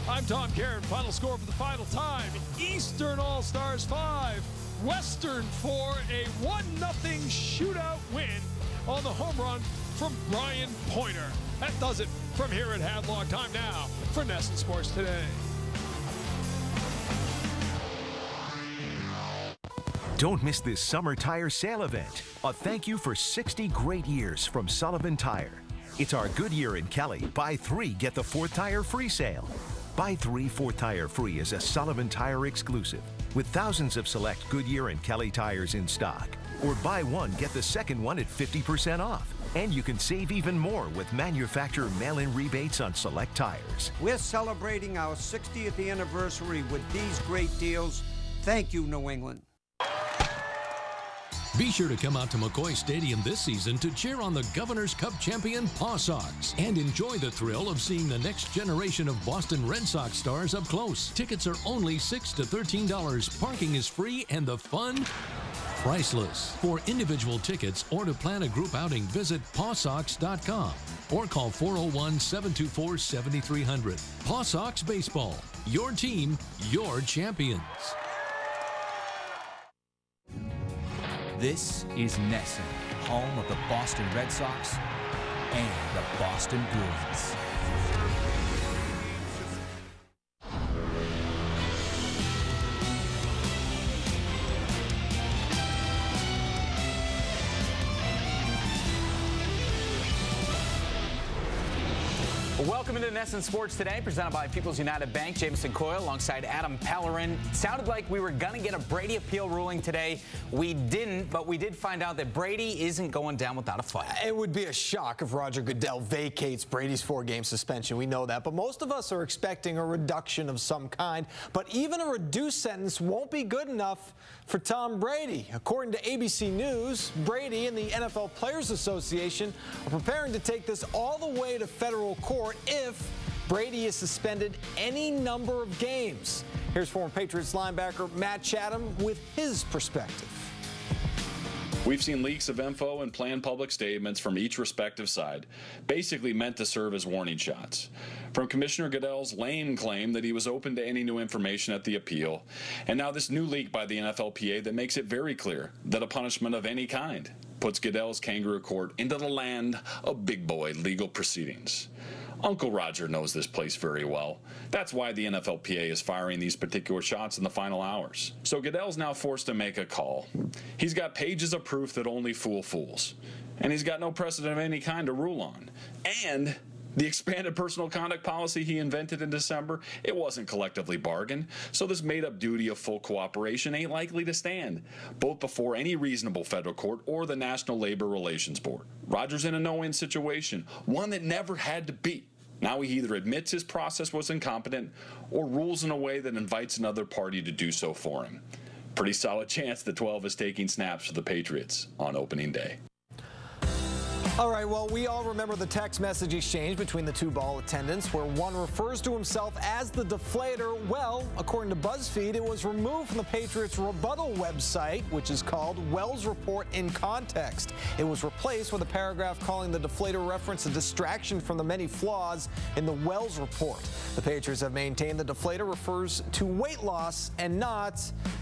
I'm Tom Karen. Final score for the final time. Eastern All-Stars 5, Western 4, a 1-0 shootout win on the home run from Brian Pointer. That does it from here at Hadlock. Time now for Nesson Sports Today. Don't miss this summer tire sale event. A thank you for 60 great years from Sullivan Tire. It's our Goodyear in Kelly. Buy 3, get the 4th tire free sale. Buy 3, 4th tire free is a Sullivan Tire exclusive with thousands of select Goodyear and Kelly tires in stock. Or buy 1, get the second one at 50% off. And you can save even more with manufacturer mail-in rebates on select tires. We're celebrating our 60th anniversary with these great deals. Thank you, New England. Be sure to come out to McCoy Stadium this season to cheer on the Governor's Cup champion Paw Sox and enjoy the thrill of seeing the next generation of Boston Red Sox stars up close. Tickets are only $6 to $13. Parking is free and the fun priceless. For individual tickets or to plan a group outing, visit pawsox.com or call 401-724-7300. Paw Sox Baseball. Your team, your champions. This is Nesson, home of the Boston Red Sox and the Boston Bruins. Welcome into Nesson Sports Today, presented by People's United Bank. Jamison Coyle alongside Adam Pellerin. Sounded like we were going to get a Brady appeal ruling today. We didn't, but we did find out that Brady isn't going down without a fight. It would be a shock if Roger Goodell vacates Brady's 4-game suspension. We know that, but most of us are expecting a reduction of some kind. But even a reduced sentence won't be good enough for Tom Brady. According to ABC News, Brady and the NFL Players Association are preparing to take this all the way to federal court if Brady is suspended any number of games. Here's former Patriots linebacker Matt Chatham with his perspective. We've seen leaks of info and planned public statements from each respective side, basically meant to serve as warning shots. From Commissioner Goodell's lame claim that he was open to any new information at the appeal, and now this new leak by the NFLPA that makes it very clear that a punishment of any kind puts Goodell's kangaroo court into the land of big boy legal proceedings. Uncle Roger knows this place very well. That's why the NFLPA is firing these particular shots in the final hours. So Goodell's now forced to make a call. He's got pages of proof that only fool fools. And he's got no precedent of any kind to rule on. And The expanded personal conduct policy he invented in December, it wasn't collectively bargained, so this made-up duty of full cooperation ain't likely to stand, both before any reasonable federal court or the National Labor Relations Board. Roger's in a no-win situation, one that never had to be. Now he either admits his process was incompetent or rules in a way that invites another party to do so for him. Pretty solid chance the 12 is taking snaps for the Patriots on opening day. All right, well, we all remember the text message exchange between the two ball attendants where one refers to himself as the deflator. Well, according to BuzzFeed, it was removed from the Patriots' rebuttal website, which is called Wells Report in Context. It was replaced with a paragraph calling the deflator reference a distraction from the many flaws in the Wells Report. The Patriots have maintained the deflator refers to weight loss and not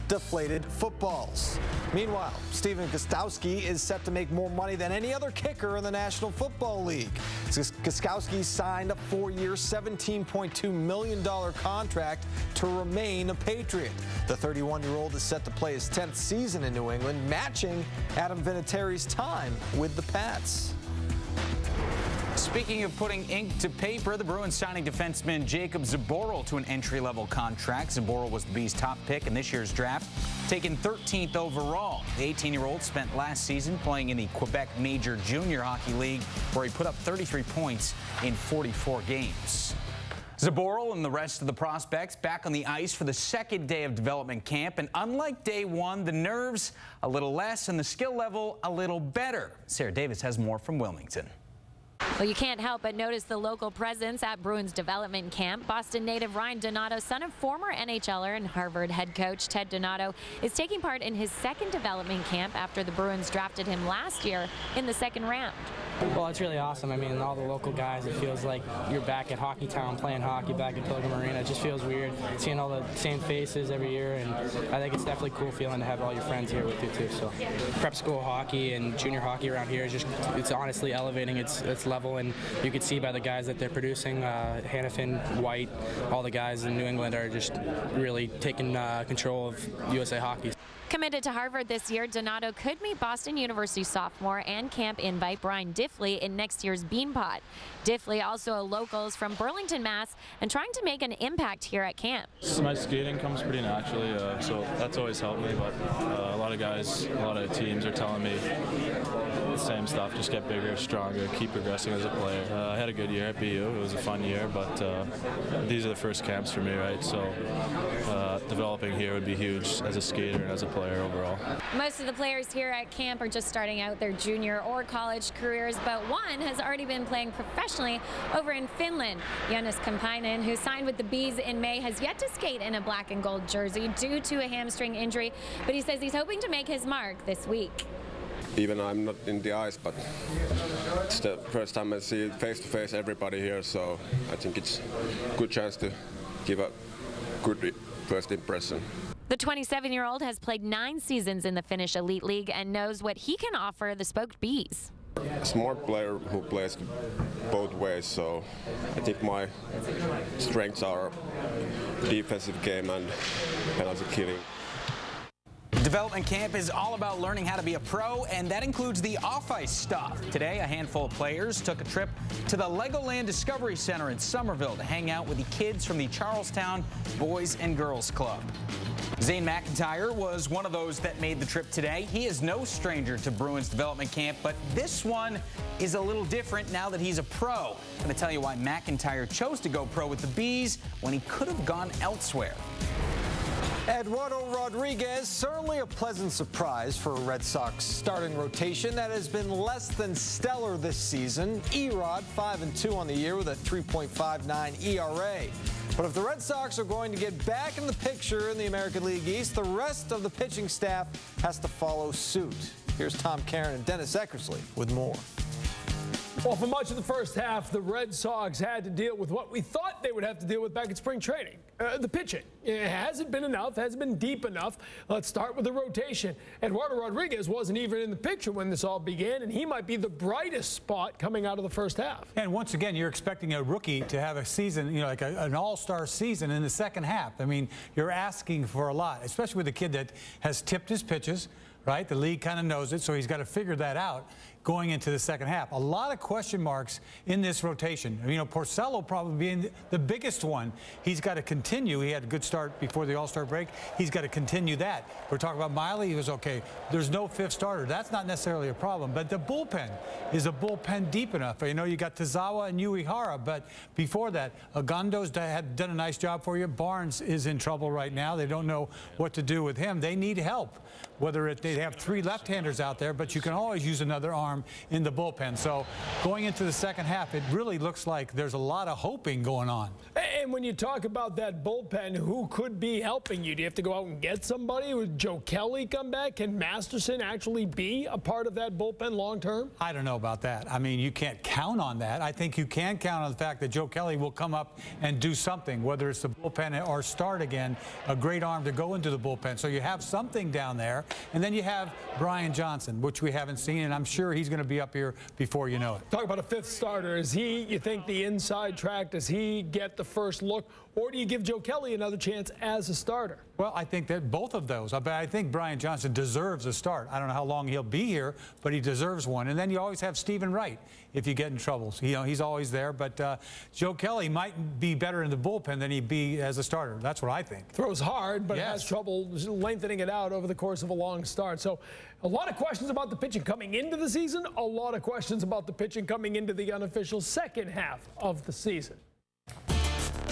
deflated footballs. Meanwhile, Stephen Gostkowski is set to make more money than any other kicker in the National Football League. Gostkowski signed a 4-year, $17.2 million contract to remain a Patriot. The 31-year-old is set to play his 10th season in New England, matching Adam Vinatieri's time with the Pats. Speaking of putting ink to paper, the Bruins signing defenseman Jacob Zaboral to an entry-level contract. Zaboral was the Bees' top pick in this year's draft, taken 13th overall. The 18-year-old spent last season playing in the Quebec Major Junior Hockey League, where he put up 33 points in 44 games. Zaboral and the rest of the prospects back on the ice for the second day of development camp, and unlike day one, the nerves a little less and the skill level a little better. Sarah Davis has more from Wilmington. Well, you can't help but notice the local presence at Bruins development camp. Boston native Ryan Donato, son of former NHLer and Harvard head coach Ted Donato, is taking part in his second development camp after the Bruins drafted him last year in the second round. Well, it's really awesome. I mean, all the local guys, it feels like you're back at Hockey Town playing hockey back at Pilgrim Arena. It just feels weird seeing all the same faces every year, and I think it's definitely a cool feeling to have all your friends here with you too. So prep school hockey and junior hockey around here is just, it's honestly elevating its level, and you can see by the guys that they're producing, Hannafin, White, all the guys in New England are just really taking control of USA hockey. Committed to Harvard this year, Donato could meet Boston University sophomore and camp invite Brian Diffley in next year's Beanpot. Diffley, also a local, is from Burlington, Mass, and trying to make an impact here at camp. My skating comes pretty naturally, so that's always helped me, but a lot of guys, a lot of teams are telling me the same stuff, just get bigger, stronger, keep progressing as a player. I had a good year at BU. It was a fun year, but these are the first camps for me, right? So developing here would be huge as a skater and as a player overall. Most of the players here at camp are just starting out their junior or college careers, but one has already been playing professionally over in Finland. Jonas Kampainen, who signed with the Bees in May, has yet to skate in a black and gold jersey due to a hamstring injury, but he says he's hoping to make his mark this week. Even I'm not in the ice, but it's the first time I see face-to-face everybody here, so I think it's a good chance to give a good first impression. The 27-year-old has played 9 seasons in the Finnish Elite League and knows what he can offer the Spoked Bees. A smart player who plays both ways, so I think my strengths are defensive game and penalty killing. Development camp is all about learning how to be a pro, and that includes the off-ice stuff. Today, a handful of players took a trip to the Legoland Discovery Center in Somerville to hang out with the kids from the Charlestown Boys and Girls Club. Zane McIntyre was one of those that made the trip today. He is no stranger to Bruins development camp, but this one is a little different now that he's a pro. I'm going to tell you why McIntyre chose to go pro with the Bees when he could have gone elsewhere. Eduardo Rodriguez, certainly a pleasant surprise for a Red Sox starting rotation that has been less than stellar this season. Erod 5-2 on the year with a 3.59 ERA. But if the Red Sox are going to get back in the picture in the American League East, the rest of the pitching staff has to follow suit. Here's Tom Caron and Dennis Eckersley with more. Well, for much of the first half, the Red Sox had to deal with what we thought they would have to deal with back in spring training. The pitching. It hasn't been enough, hasn't been deep enough. Let's start with the rotation. Eduardo Rodriguez wasn't even in the picture when this all began, and he might be the brightest spot coming out of the first half. And once again, you're expecting a rookie to have a season, you know, like an all-star season in the second half. I mean, you're asking for a lot, especially with a kid that has tipped his pitches, right? The league kind of knows it, so he's got to figure that out. going into the second half. A lot of question marks in this rotation. You know, Porcello probably being the biggest one. He's got to continue. He had a good start before the All-Star break. He's got to continue that. We're talking about Miley. He was okay. There's no fifth starter. That's not necessarily a problem. But the bullpen, is a bullpen deep enough? You know, you got Tazawa and Uehara, but before that, Agondo's had done a nice job for you. Barnes is in trouble right now. They don't know what to do with him. They need help. Whether they have 3 left-handers out there, but you can always use another arm in the bullpen. So going into the second half, it really looks like there's a lot of hoping going on. And when you talk about that bullpen, who could be helping you? Do you have to go out and get somebody? Would Joe Kelly come back? Can Masterson actually be a part of that bullpen long-term? I don't know about that. I mean, you can't count on that. I think you can count on the fact that Joe Kelly will come up and do something, whether it's the bullpen or start again, a great arm to go into the bullpen. So you have something down there. And then you have Brian Johnson, which we haven't seen, and I'm sure he's going to be up here before you know it. Talk about a fifth starter. Is he, you think, the inside track? Does he get the first look? Or do you give Joe Kelly another chance as a starter? Well, I think that both of those. I think Brian Johnson deserves a start. I don't know how long he'll be here, but he deserves one. And then you always have Stephen Wright if you get in trouble. You know, he's always there. But Joe Kelly might be better in the bullpen than he'd be as a starter. That's what I think. Throws hard, but has trouble lengthening it out over the course of a long start. So a lot of questions about the pitching coming into the season, a lot of questions about the pitching coming into the unofficial second half of the season.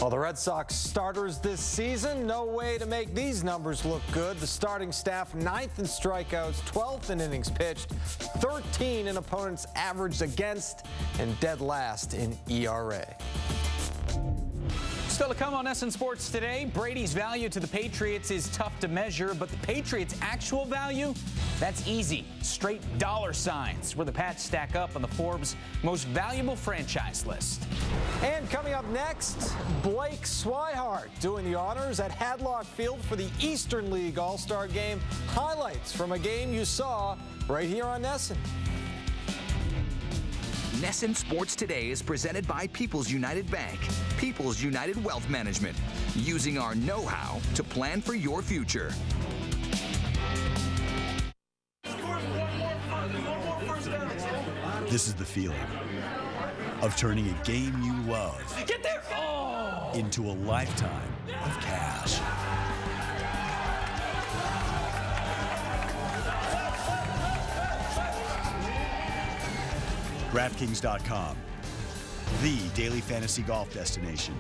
Well, the Red Sox starters this season, no way to make these numbers look good. The starting staff 9th in strikeouts, 12th in innings pitched, 13 in opponents averaged against, and dead last in ERA. Still to come on SN Sports today, Brady's value to the Patriots is tough to measure, but the Patriots' actual value, that's easy. Straight dollar signs, where the Pats stack up on the Forbes most valuable franchise list. And coming up next, Blake Swihart doing the honors at Hadlock Field for the Eastern League All-Star Game. Highlights from a game you saw right here on NESN. NESN Sports Today is presented by People's United Bank, People's United Wealth Management, using our know-how to plan for your future. This is the feeling of turning a game you love into a lifetime of cash. DraftKings.com, the daily fantasy golf destination,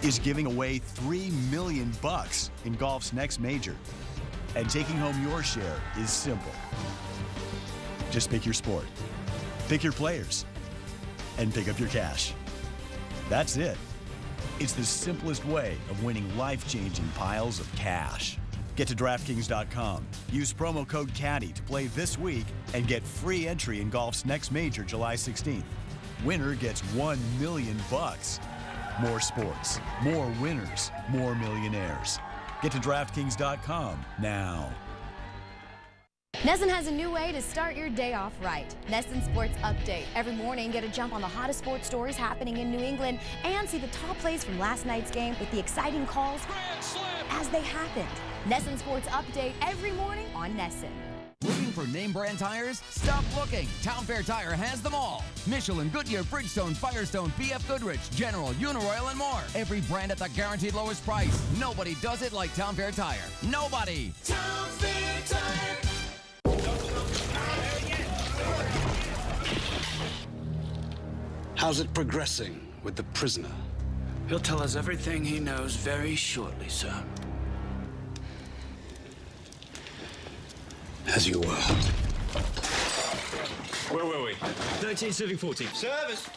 is giving away $3 million in golf's next major. And taking home your share is simple. Just pick your sport, pick your players, and pick up your cash. That's it. It's the simplest way of winning life-changing piles of cash. Get to DraftKings.com. Use promo code Caddy to play this week and get free entry in golf's next major July 16th. Winner gets $1 million. More sports, more winners, more millionaires. Get to DraftKings.com now. NESN has a new way to start your day off right. NESN Sports Update. Every morning, get a jump on the hottest sports stories happening in New England and see the top plays from last night's game with the exciting calls as they happened. NESN Sports Update every morning on NESN. Looking for name brand tires? Stop looking. Town Fair Tire has them all. Michelin, Goodyear, Bridgestone, Firestone, BF Goodrich, General, Uniroyal, and more. Every brand at the guaranteed lowest price. Nobody does it like Town Fair Tire. Nobody. Town Fair Tire. How's it progressing with the prisoner? He'll tell us everything he knows very shortly, sir. As you were. Where were we? 13 serving 14. Service!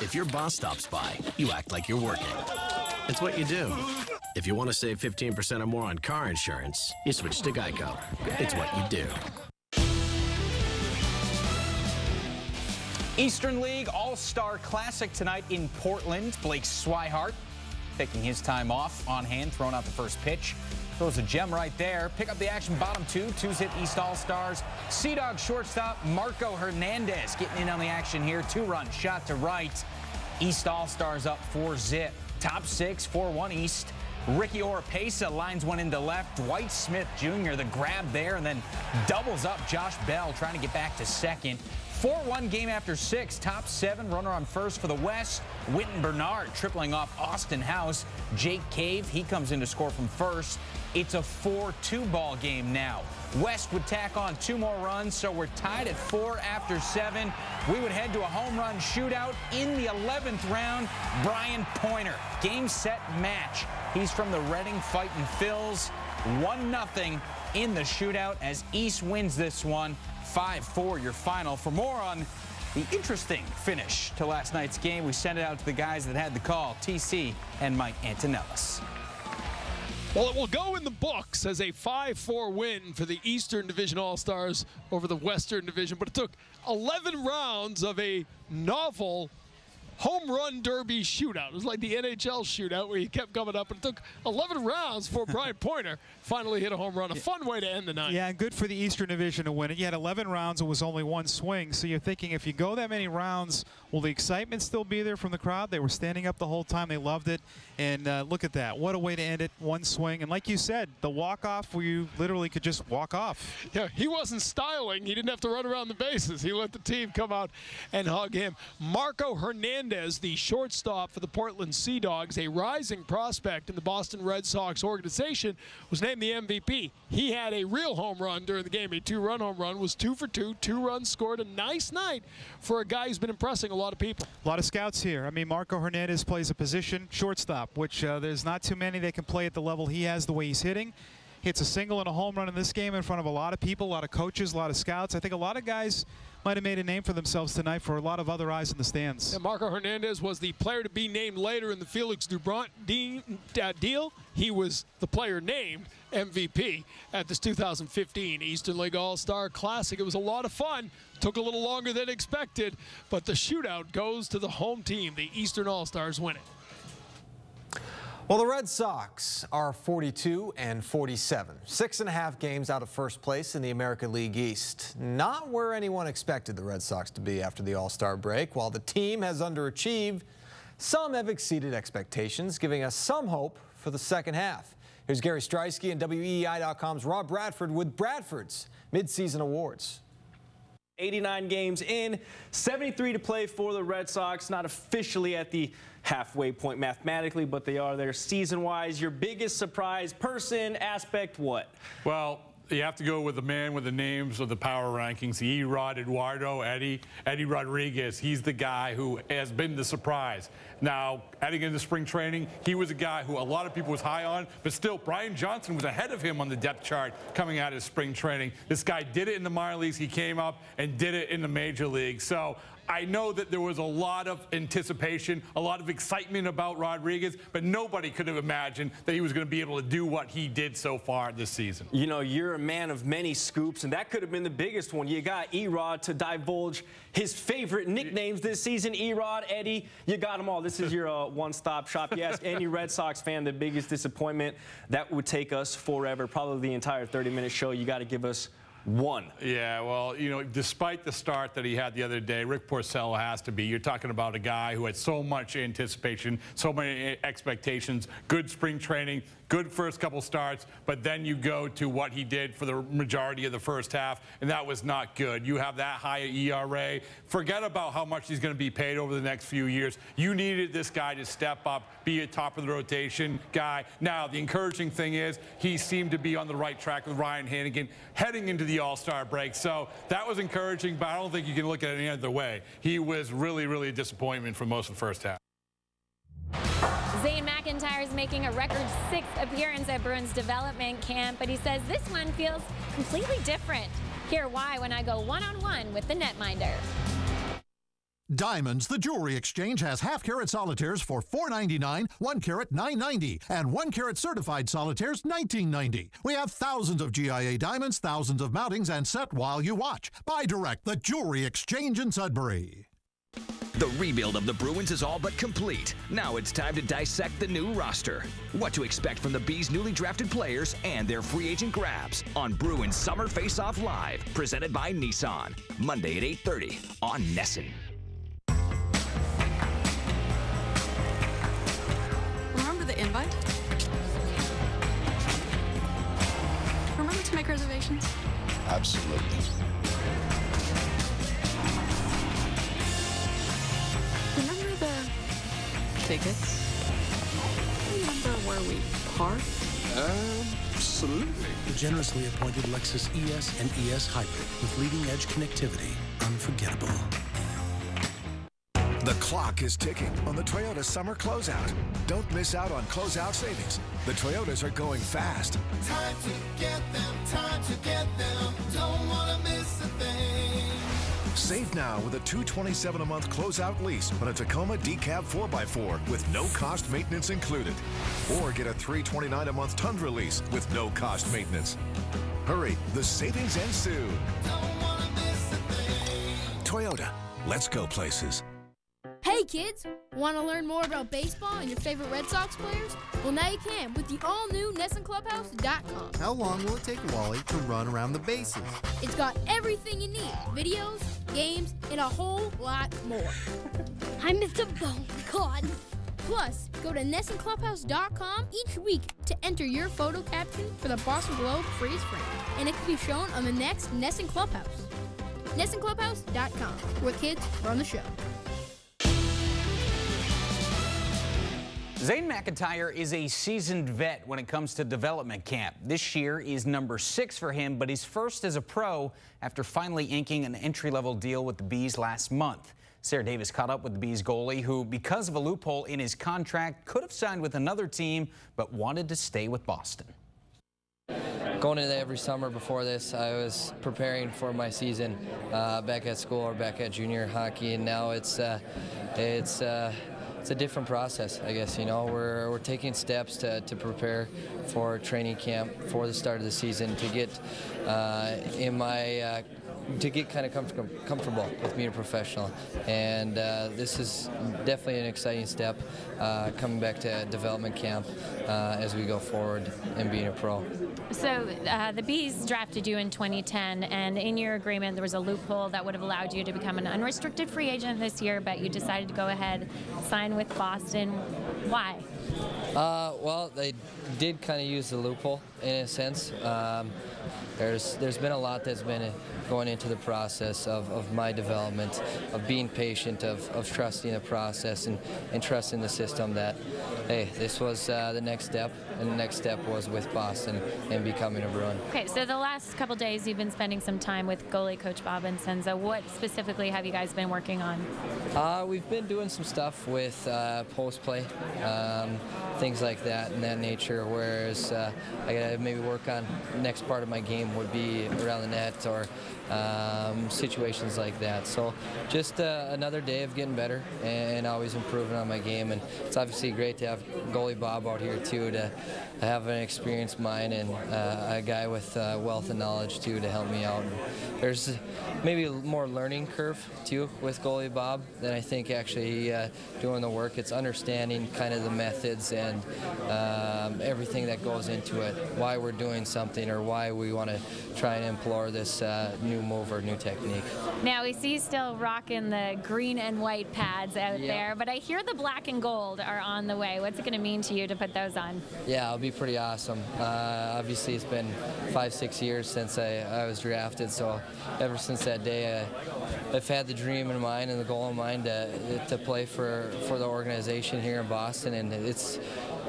If your boss stops by, you act like you're working. It's what you do. If you want to save 15% or more on car insurance, you switch to Geico. It's what you do. Eastern League All-Star Classic tonight in Portland. Blake Swihart taking his time off on hand, throwing out the first pitch. Throws a gem right there. Pick up the action, bottom two. Two's hit East All-Stars. Sea-Dog shortstop Marco Hernandez getting in on the action here. 2-run shot to right. East All-Stars up 4-zip. Top six, 4-1 East. Ricky Oropesa lines one into left. Dwight Smith Jr., the grab there, and then doubles up Josh Bell trying to get back to second. 4-1 game after 6. Top 7, runner on first for the West. Wynton Bernard tripling off Austin House. Jake Cave, he comes in to score from first. It's a 4-2 ball game now. West would tack on 2 more runs, so we're tied at 4 after 7. We would head to a home run shootout in the 11th round. Brian Pointer, game, set, match. He's from the Reading Fightin' Phils. 1-0 in the shootout as East wins this one. 5-4 your final. For more on the interesting finish to last night's game, we send it out to the guys that had the call, TC and Mike Antonellis. Well, it will go in the books as a 5-4 win for the Eastern Division All-Stars over the Western Division, but it took 11 rounds of a novel home run derby shootout. It was like the NHL shootout where he kept coming up, and it took 11 rounds for Brian Pointer finally hit a home run. A fun way to end the night. Yeah, and good for the Eastern Division to win it. You had 11 rounds. It was only 1 swing. So you're thinking, if you go that many rounds, will the excitement still be there from the crowd? They were standing up the whole time. They loved it. And look at that. What a way to end it. 1 swing. And like you said, the walk-off where you literally could just walk off. Yeah, he wasn't styling. He didn't have to run around the bases. He let the team come out and hug him. Marco Hernandez, the shortstop for the Portland Sea Dogs, a rising prospect in the Boston Red Sox organization, was named the MVP. He had a real home run during the game, a 2-run home run, was 2 for 2, 2 runs scored. A nice night for a guy who's been impressing a lot of people. A lot of scouts here. I mean, Marco Hernandez plays a position, shortstop, which there's not too many that can play at the level he has, the way he's hitting. Hits a single and a home run in this game in front of a lot of people, a lot of coaches, a lot of scouts. I think a lot of guys might have made a name for themselves tonight for a lot of other eyes in the stands. And Marco Hernandez was the player to be named later in the Felix Dubron deal. He was the player named MVP at this 2015 Eastern League All-Star Classic. It was a lot of fun. Took a little longer than expected, but the shootout goes to the home team. The Eastern All-Stars win it. Well, the Red Sox are 42-47, 6.5 games out of first place in the American League East. Not where anyone expected the Red Sox to be after the All-Star break. While the team has underachieved, some have exceeded expectations, giving us some hope for the second half. Here's Gary Streisky and WEEI.com's Rob Bradford with Bradford's midseason awards. 89 games in, 73 to play for the Red Sox. Not officially at the halfway point mathematically, but they are there season-wise. Your biggest surprise, person, aspect, what? Well, you have to go with the man with the names of the power rankings, Erod Eduardo, Eddie Rodriguez. He's the guy who has been the surprise. Now, heading into spring training, he was a guy who a lot of people was high on, but still, Brian Johnson was ahead of him on the depth chart coming out of spring training. This guy did it in the minor leagues. He came up and did it in the major league. So I know that there was a lot of anticipation, a lot of excitement about Rodriguez, but nobody could have imagined that he was going to be able to do what he did so far this season. You know, you're a man of many scoops, and that could have been the biggest one. You got Erod to divulge his favorite nicknames this season. Erod, Eddie, you got them all. This is your one-stop shop. You ask any Red Sox fan the biggest disappointment. That would take us forever, probably the entire 30-minute show. You got to give us one. Yeah, well, you know, despite the start that he had the other day, Rick Porcello has to be. You're talking about a guy who had so much anticipation, so many expectations, good spring training, good first couple starts, but then you go to what he did for the majority of the first half, and that was not good. You have that high ERA. Forget about how much he's going to be paid over the next few years. You needed this guy to step up, be a top of the rotation guy. Now, the encouraging thing is he seemed to be on the right track with Ryan Hannigan heading into the All-Star break. So that was encouraging, but I don't think you can look at it any other way. He was really, really a disappointment for most of the first half. Zane McIntyre is making a record 6th appearance at Bruins development camp, but he says this one feels completely different. Hear why when I go one-on-one with the netminder. Diamonds, the jewelry exchange, has half-carat solitaires for $4.99, 1-carat $9.90, and 1-carat certified solitaires $19.90. We have thousands of GIA diamonds, thousands of mountings, and set while you watch. Buy direct, the jewelry exchange in Sudbury. The rebuild of the Bruins is all but complete. Now it's time to dissect the new roster. What to expect from the Bees' newly drafted players and their free agent grabs on Bruins Summer Face-Off Live, presented by Nissan. Monday at 8:30 on Nesson. Remember the invite? make reservations? Absolutely. Remember the tickets? Remember where we parked? Absolutely. The generously appointed Lexus ES and ES Hybrid with leading-edge connectivity. Unforgettable. The clock is ticking on the Toyota Summer Closeout. Don't miss out on closeout savings. The Toyotas are going fast. Time to get them, don't wanna miss a thing. Save now with a $227 a month closeout lease on a Tacoma Decab 4x4 with no cost maintenance included. Or get a $329 a month Tundra lease with no cost maintenance. Hurry, the savings end soon. Don't wanna miss a thing. Toyota, let's go places. Hey kids, want to learn more about baseball and your favorite Red Sox players? Well, now you can with the all-new NessonClubhouse.com. How long will it take Wally to run around the bases? It's got everything you need, videos, games, and a whole lot more. I missed a bone, God. Plus, go to NessonClubhouse.com each week to enter your photo caption for the Boston Globe freeze frame, and it can be shown on the next Nesson Clubhouse. NessonClubhouse.com, where kids run the show. Zane McIntyre is a seasoned vet when it comes to development camp. This year is number 6 for him, but he's first as a pro after finally inking an entry-level deal with the Bees last month. Sarah Davis caught up with the Bees goalie, who, because of a loophole in his contract, could have signed with another team, but wanted to stay with Boston. Going into every summer before this, I was preparing for my season back at school or back at junior hockey, and now it's a different process, I guess. You know, we're taking steps to prepare for training camp for the start of the season to get kind of comfortable with being a professional, and this is definitely an exciting step coming back to development camp as we go forward and being a pro. So the Bees drafted you in 2010, and in your agreement there was a loophole that would have allowed you to become an unrestricted free agent this year, but you decided to go ahead, sign with Boston. Why? Well, they did kind of use the loophole in a sense. There's been a lot that's been going into the process of my development, of being patient, of trusting the process and trusting the system that, hey, this was the next step, and the next step was with Boston and becoming a Bruin. Okay, so the last couple days you've been spending some time with goalie coach Bob and Senza. What specifically have you guys been working on? We've been doing some stuff with post play, things like that in that nature, whereas I gotta maybe work on the next part of my game would be around the net or situations like that. So just another day of getting better and always improving on my game, and it's obviously great to have goalie Bob out here too, to have an experienced mind and a guy with wealth of knowledge too to help me out. There's maybe a more learning curve too with goalie Bob than I think actually doing the work. It's understanding kind of the methods and everything that goes into it, why we're doing something or why we want to try and implore this new move or new technique. Now we see you still rocking the green and white pads out there, but I hear the black and gold are on the way. What's it going to mean to you to put those on? Yeah, it'll be pretty awesome. Obviously it's been 5-6 years since I was drafted, so ever since that day I've had the dream in mind and the goal in mind to play for the organization here in Boston, and it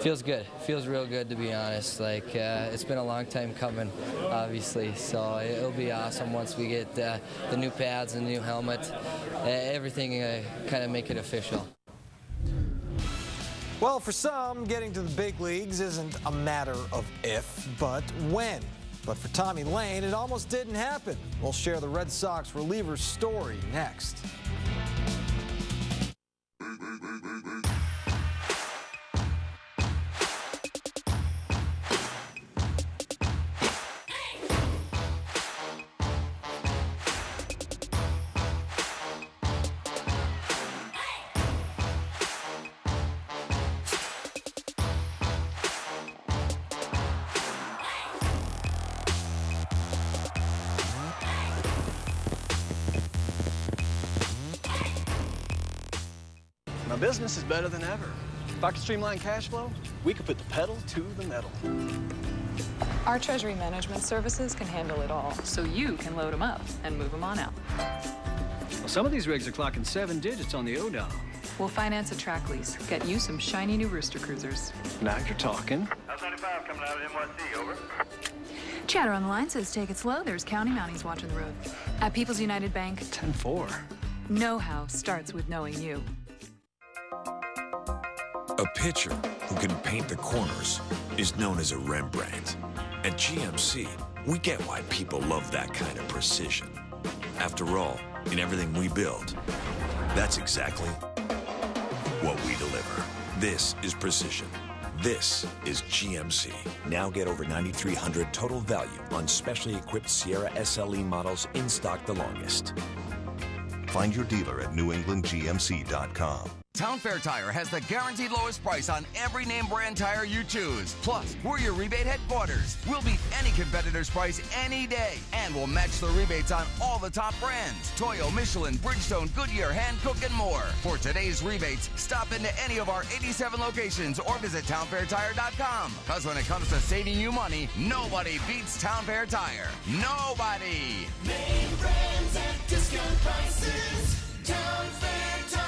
feels good. It feels real good, to be honest. Like it's been a long time coming, obviously, so it'll be awesome once we get the new pads and the new helmet, everything kind of make it official. Well, for some, getting to the big leagues isn't a matter of if, but when. But for Tommy Lane, it almost didn't happen. We'll share the Red Sox reliever's story next. My business is better than ever. If I could streamline cash flow, we could put the pedal to the metal. Our treasury management services can handle it all, so you can load them up and move them on out. Well, some of these rigs are clocking 7 digits on the O-dial. We'll finance a track lease, get you some shiny new Rooster Cruisers. Now you're talking. House 95 coming out of NYC, over. Chatter on the line says take it slow. There's county mounties watching the road. At People's United Bank, 10-4. know-how starts with knowing you. A pitcher who can paint the corners is known as a Rembrandt. At GMC, we get why people love that kind of precision. After all, in everything we build, that's exactly what we deliver. This is precision. This is GMC. Now get over $9,300 total value on specially equipped Sierra SLE models in stock the longest. Find your dealer at newenglandgmc.com. Town Fair Tire has the guaranteed lowest price on every name brand tire you choose. Plus, we're your rebate headquarters. We'll beat any competitor's price any day. And we'll match the rebates on all the top brands. Toyo, Michelin, Bridgestone, Goodyear, Hankook, and more. For today's rebates, stop into any of our 87 locations or visit townfairtire.com. Because when it comes to saving you money, nobody beats Town Fair Tire. Nobody! Main brands at discount prices. Town Fair Tire.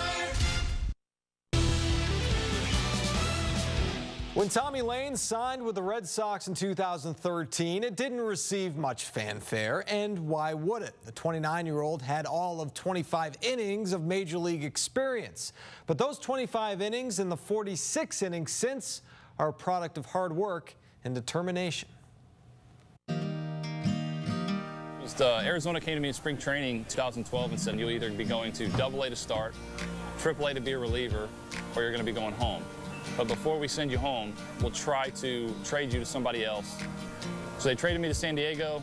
When Tommy Lane signed with the Red Sox in 2013, it didn't receive much fanfare, and why would it? The 29-year-old had all of 25 innings of Major League experience. But those 25 innings and the 46 innings since are a product of hard work and determination. Arizona came to me in spring training 2012 and said, you'll either be going to AA to start, AAA to be a reliever, or you're going to be going home. But before we send you home, we'll try to trade you to somebody else. So they traded me to San Diego.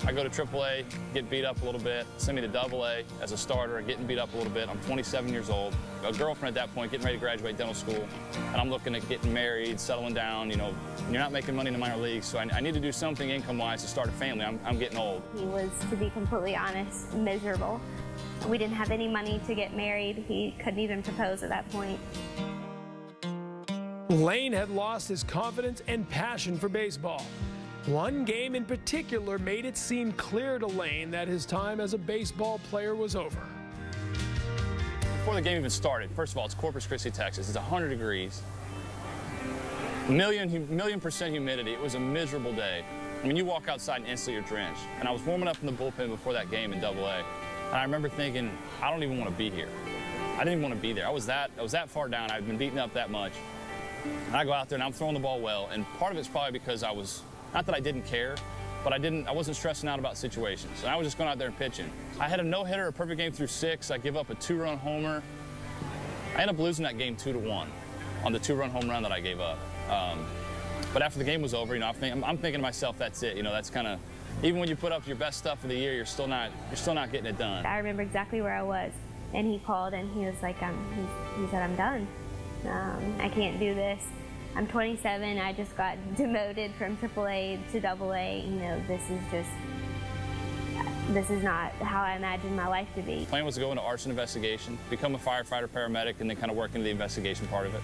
I go to AAA, get beat up a little bit, send me to AA as a starter, getting beat up a little bit. I'm 27 years old, a girlfriend at that point, getting ready to graduate dental school, and I'm looking at getting married, settling down. You know, you're not making money in the minor leagues, so I need to do something income-wise to start a family. I'm getting old. He was, to be completely honest, miserable. We didn't have any money to get married. He couldn't even propose at that point. Lane had lost his confidence and passion for baseball. One game in particular made it seem clear to Lane that his time as a baseball player was over. Before the game even started, first of all, it's Corpus Christi, Texas. It's 100 degrees, million% humidity. It was a miserable day. I mean, you walk outside and instantly you're drenched. And I was warming up in the bullpen before that game in AA. And I remember thinking, I don't even want to be here. I didn't even want to be there. I was that far down. I'd been beaten up that much. And I go out there and I'm throwing the ball well. And part of it's probably because I was, not that I didn't care, but I wasn't stressing out about situations. And I was just going out there and pitching. I had a no-hitter, a perfect game through 6. I give up a 2-run homer. I ended up losing that game 2-1 on the 2-run home run that I gave up. But after the game was over, you know, I'm thinking to myself, that's it. You know, that's kind of, even when you put up your best stuff of the year, you're still not getting it done. I remember exactly where I was, and he called and he was like, he said, I'm done. I can't do this. I'm 27. I just got demoted from AAA to AA. You know, this is not how I imagined my life to be. The plan was to go into arson investigation, become a firefighter, paramedic, and then kind of work into the investigation part of it.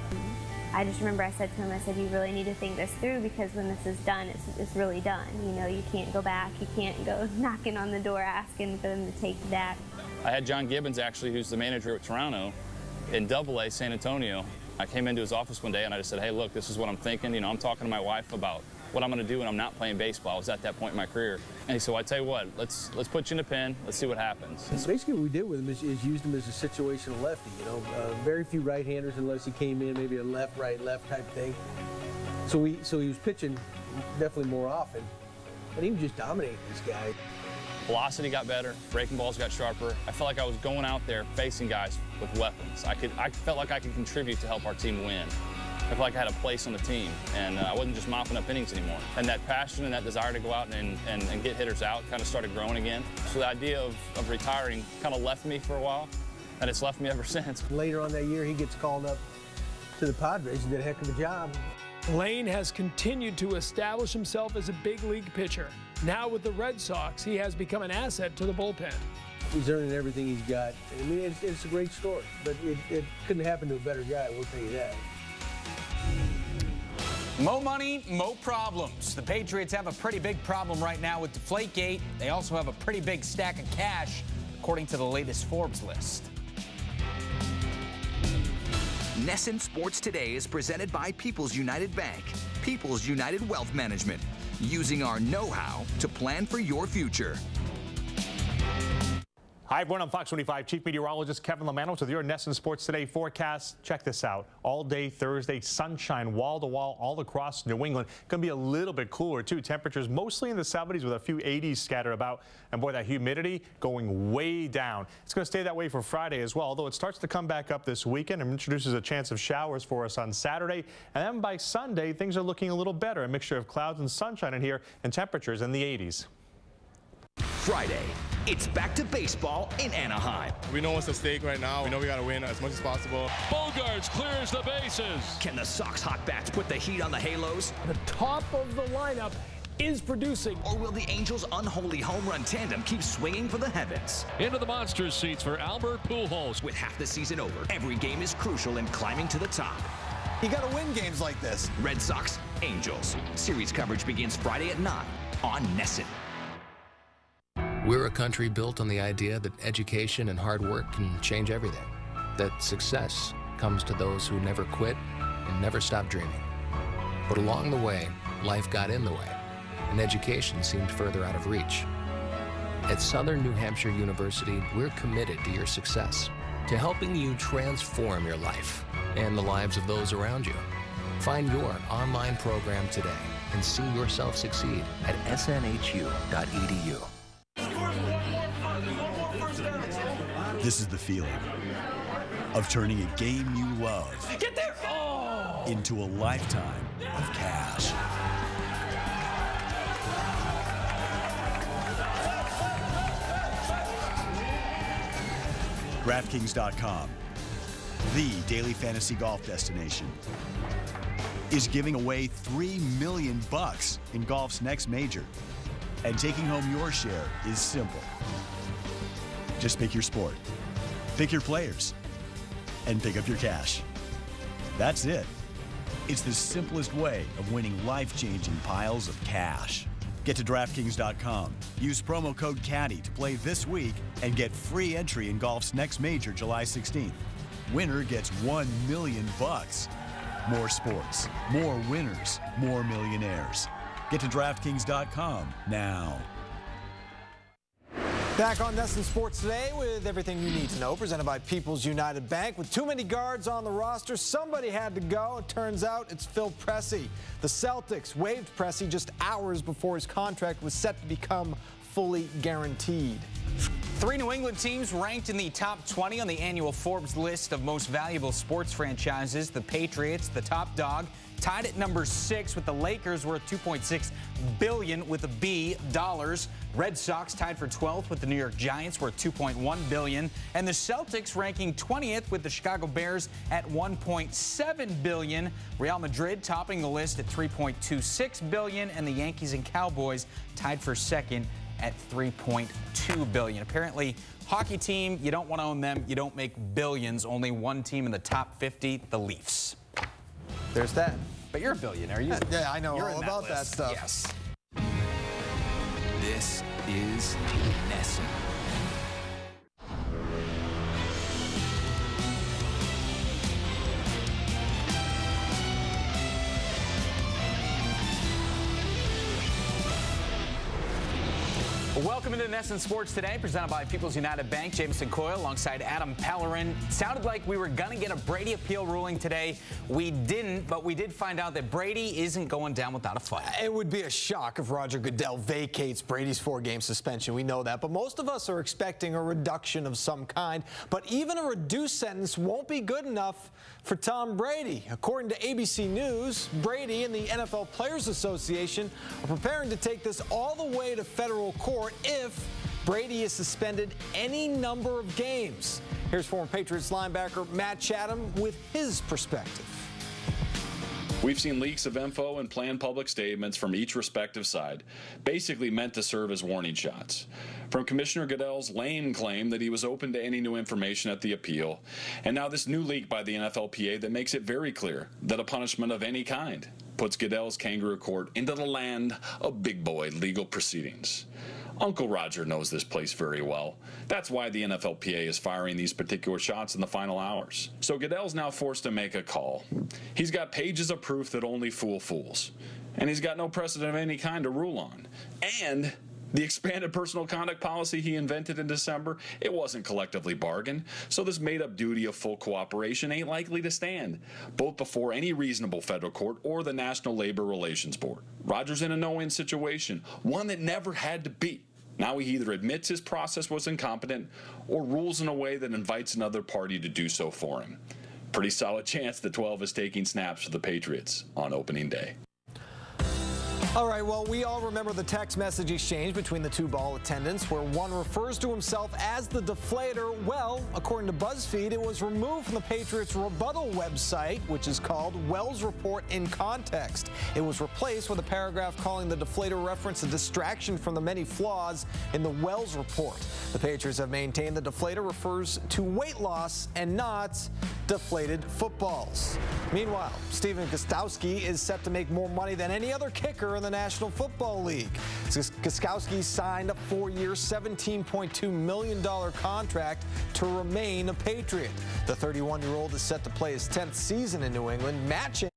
I just remember I said to him, I said, you really need to think this through, because when this is done, it's really done. You know, you can't go back. You can't go knocking on the door asking for them to take you back. I had John Gibbons, actually, who's the manager at Toronto, in AA, San Antonio. I came into his office one day and I just said, hey, look, this is what I'm thinking. You know, I'm talking to my wife about what I'm going to do when I'm not playing baseball. I was at that point in my career. And he said, well, I tell you what, let's put you in a pen. Let's see what happens. Basically what we did with him is used him as a situational lefty. You know, very few right-handers unless he came in maybe a left, right, left type thing. So he was pitching definitely more often. And he was just dominating this guy. Velocity got better, breaking balls got sharper. I felt like I was going out there facing guys with weapons. I felt like I could contribute to help our team win. I felt like I had a place on the team, and I wasn't just mopping up innings anymore. And that passion and that desire to go out and get hitters out kind of started growing again. So the idea of retiring kind of left me for a while, and it's left me ever since. Later on that year, he gets called up to the Padres and did a heck of a job. Lane has continued to establish himself as a big league pitcher. Now with the Red Sox, he has become an asset to the bullpen. He's earning everything he's got. I mean, it's a great story, but it couldn't happen to a better guy, we'll tell you that. Mo money, mo problems. The Patriots have a pretty big problem right now with Deflategate. They also have a pretty big stack of cash, according to the latest Forbes list. NESN Sports Today is presented by People's United Bank, People's United Wealth Management, using our know-how to plan for your future. Hi, everyone. I'm Fox 25 Chief Meteorologist Kevin Lemanos with your NESN Sports Today forecast. Check this out. All day Thursday, sunshine wall to wall all across New England. Going to be a little bit cooler, too. Temperatures mostly in the 70s with a few 80s scattered about. And boy, that humidity going way down. It's going to stay that way for Friday as well, although it starts to come back up this weekend and introduces a chance of showers for us on Saturday. And then by Sunday, things are looking a little better. A mixture of clouds and sunshine in here and temperatures in the 80s. Friday, it's back to baseball in Anaheim. We know what's at stake right now. We know we got to win as much as possible. Bogarts clears the bases. Can the Sox hot bats put the heat on the Halos? The top of the lineup is producing. Or will the Angels' unholy home run tandem keep swinging for the heavens? Into the monster seats for Albert Pujols. With half the season over, every game is crucial in climbing to the top. You got to win games like this. Red Sox, Angels. Series coverage begins Friday at 9 on NESN. We're a country built on the idea that education and hard work can change everything. That success comes to those who never quit and never stop dreaming. But along the way, life got in the way, and education seemed further out of reach. At Southern New Hampshire University, we're committed to your success, to helping you transform your life and the lives of those around you. Find your online program today and see yourself succeed at snhu.edu. This is the feeling of turning a game you love into a lifetime of cash. DraftKings.com, the daily fantasy golf destination, is giving away $3 million in golf's next major. And taking home your share is simple. Just pick your sport, pick your players, and pick up your cash. That's it. It's the simplest way of winning life-changing piles of cash. Get to DraftKings.com. Use promo code CADDY to play this week and get free entry in golf's next major July 16th. Winner gets $1 million. More sports, more winners, more millionaires. Get to DraftKings.com now. Back on NESN Sports Today with everything you need to know, presented by People's United Bank. With too many guards on the roster, somebody had to go. It turns out it's Phil Pressey. The Celtics waived Pressey just hours before his contract was set to become fully guaranteed. 3 New England teams ranked in the top 20 on the annual Forbes list of most valuable sports franchises. The Patriots, the top dog, tied at number 6 with the Lakers worth $2.6 billion with a B dollars. Red Sox tied for 12th with the New York Giants worth $2.1 billion. And the Celtics ranking 20th with the Chicago Bears at $1.7 billion. Real Madrid topping the list at $3.26 billion. And the Yankees and Cowboys tied for 2nd at $3.2 billion. Apparently, hockey team, you don't want to own them. You don't make billions. Only one team in the top 50, the Leafs. There's that. But you're a billionaire. Yeah, I know you're all about that stuff. Yes. This is NESN. Welcome into NESN Sports Today, presented by People's United Bank. Jameson Coyle alongside Adam Pellerin. Sounded like we were going to get a Brady appeal ruling today. We didn't, but we did find out that Brady isn't going down without a fight. It would be a shock if Roger Goodell vacates Brady's 4-game suspension. We know that, but most of us are expecting a reduction of some kind. But even a reduced sentence won't be good enough for Tom Brady. According to ABC News, Brady and the NFL Players Association are preparing to take this all the way to federal court if Brady is suspended any number of games. Here's former Patriots linebacker Matt Chatham with his perspective. We've seen leaks of info and planned public statements from each respective side, basically meant to serve as warning shots. From Commissioner Goodell's lame claim that he was open to any new information at the appeal, and now this new leak by the NFLPA that makes it very clear that a punishment of any kind puts Goodell's Kangaroo Court into the land of big boy legal proceedings. Uncle Roger knows this place very well. That's why the NFLPA is firing these particular shots in the final hours. So Goodell's now forced to make a call. He's got pages of proof that only fool fools. And he's got no precedent of any kind to rule on. And the expanded personal conduct policy he invented in December, it wasn't collectively bargained, so this made-up duty of full cooperation ain't likely to stand, both before any reasonable federal court or the National Labor Relations Board. Roger's in a no-win situation, one that never had to be. Now he either admits his process was incompetent or rules in a way that invites another party to do so for him. Pretty solid chance the 12 is taking snaps for the Patriots on opening day. All right, well, we all remember the text message exchange between the two ball attendants where one refers to himself as the deflator. Well, according to BuzzFeed, it was removed from the Patriots' rebuttal website, which is called Wells Report in Context. It was replaced with a paragraph calling the deflator reference a distraction from the many flaws in the Wells Report. The Patriots have maintained the deflator refers to weight loss and not deflated footballs. Meanwhile, Steven Gostkowski is set to make more money than any other kicker in the National Football League. Gostkowski signed a 4-year, $17.2 million contract to remain a Patriot. The 31-year-old is set to play his 10th season in New England, matching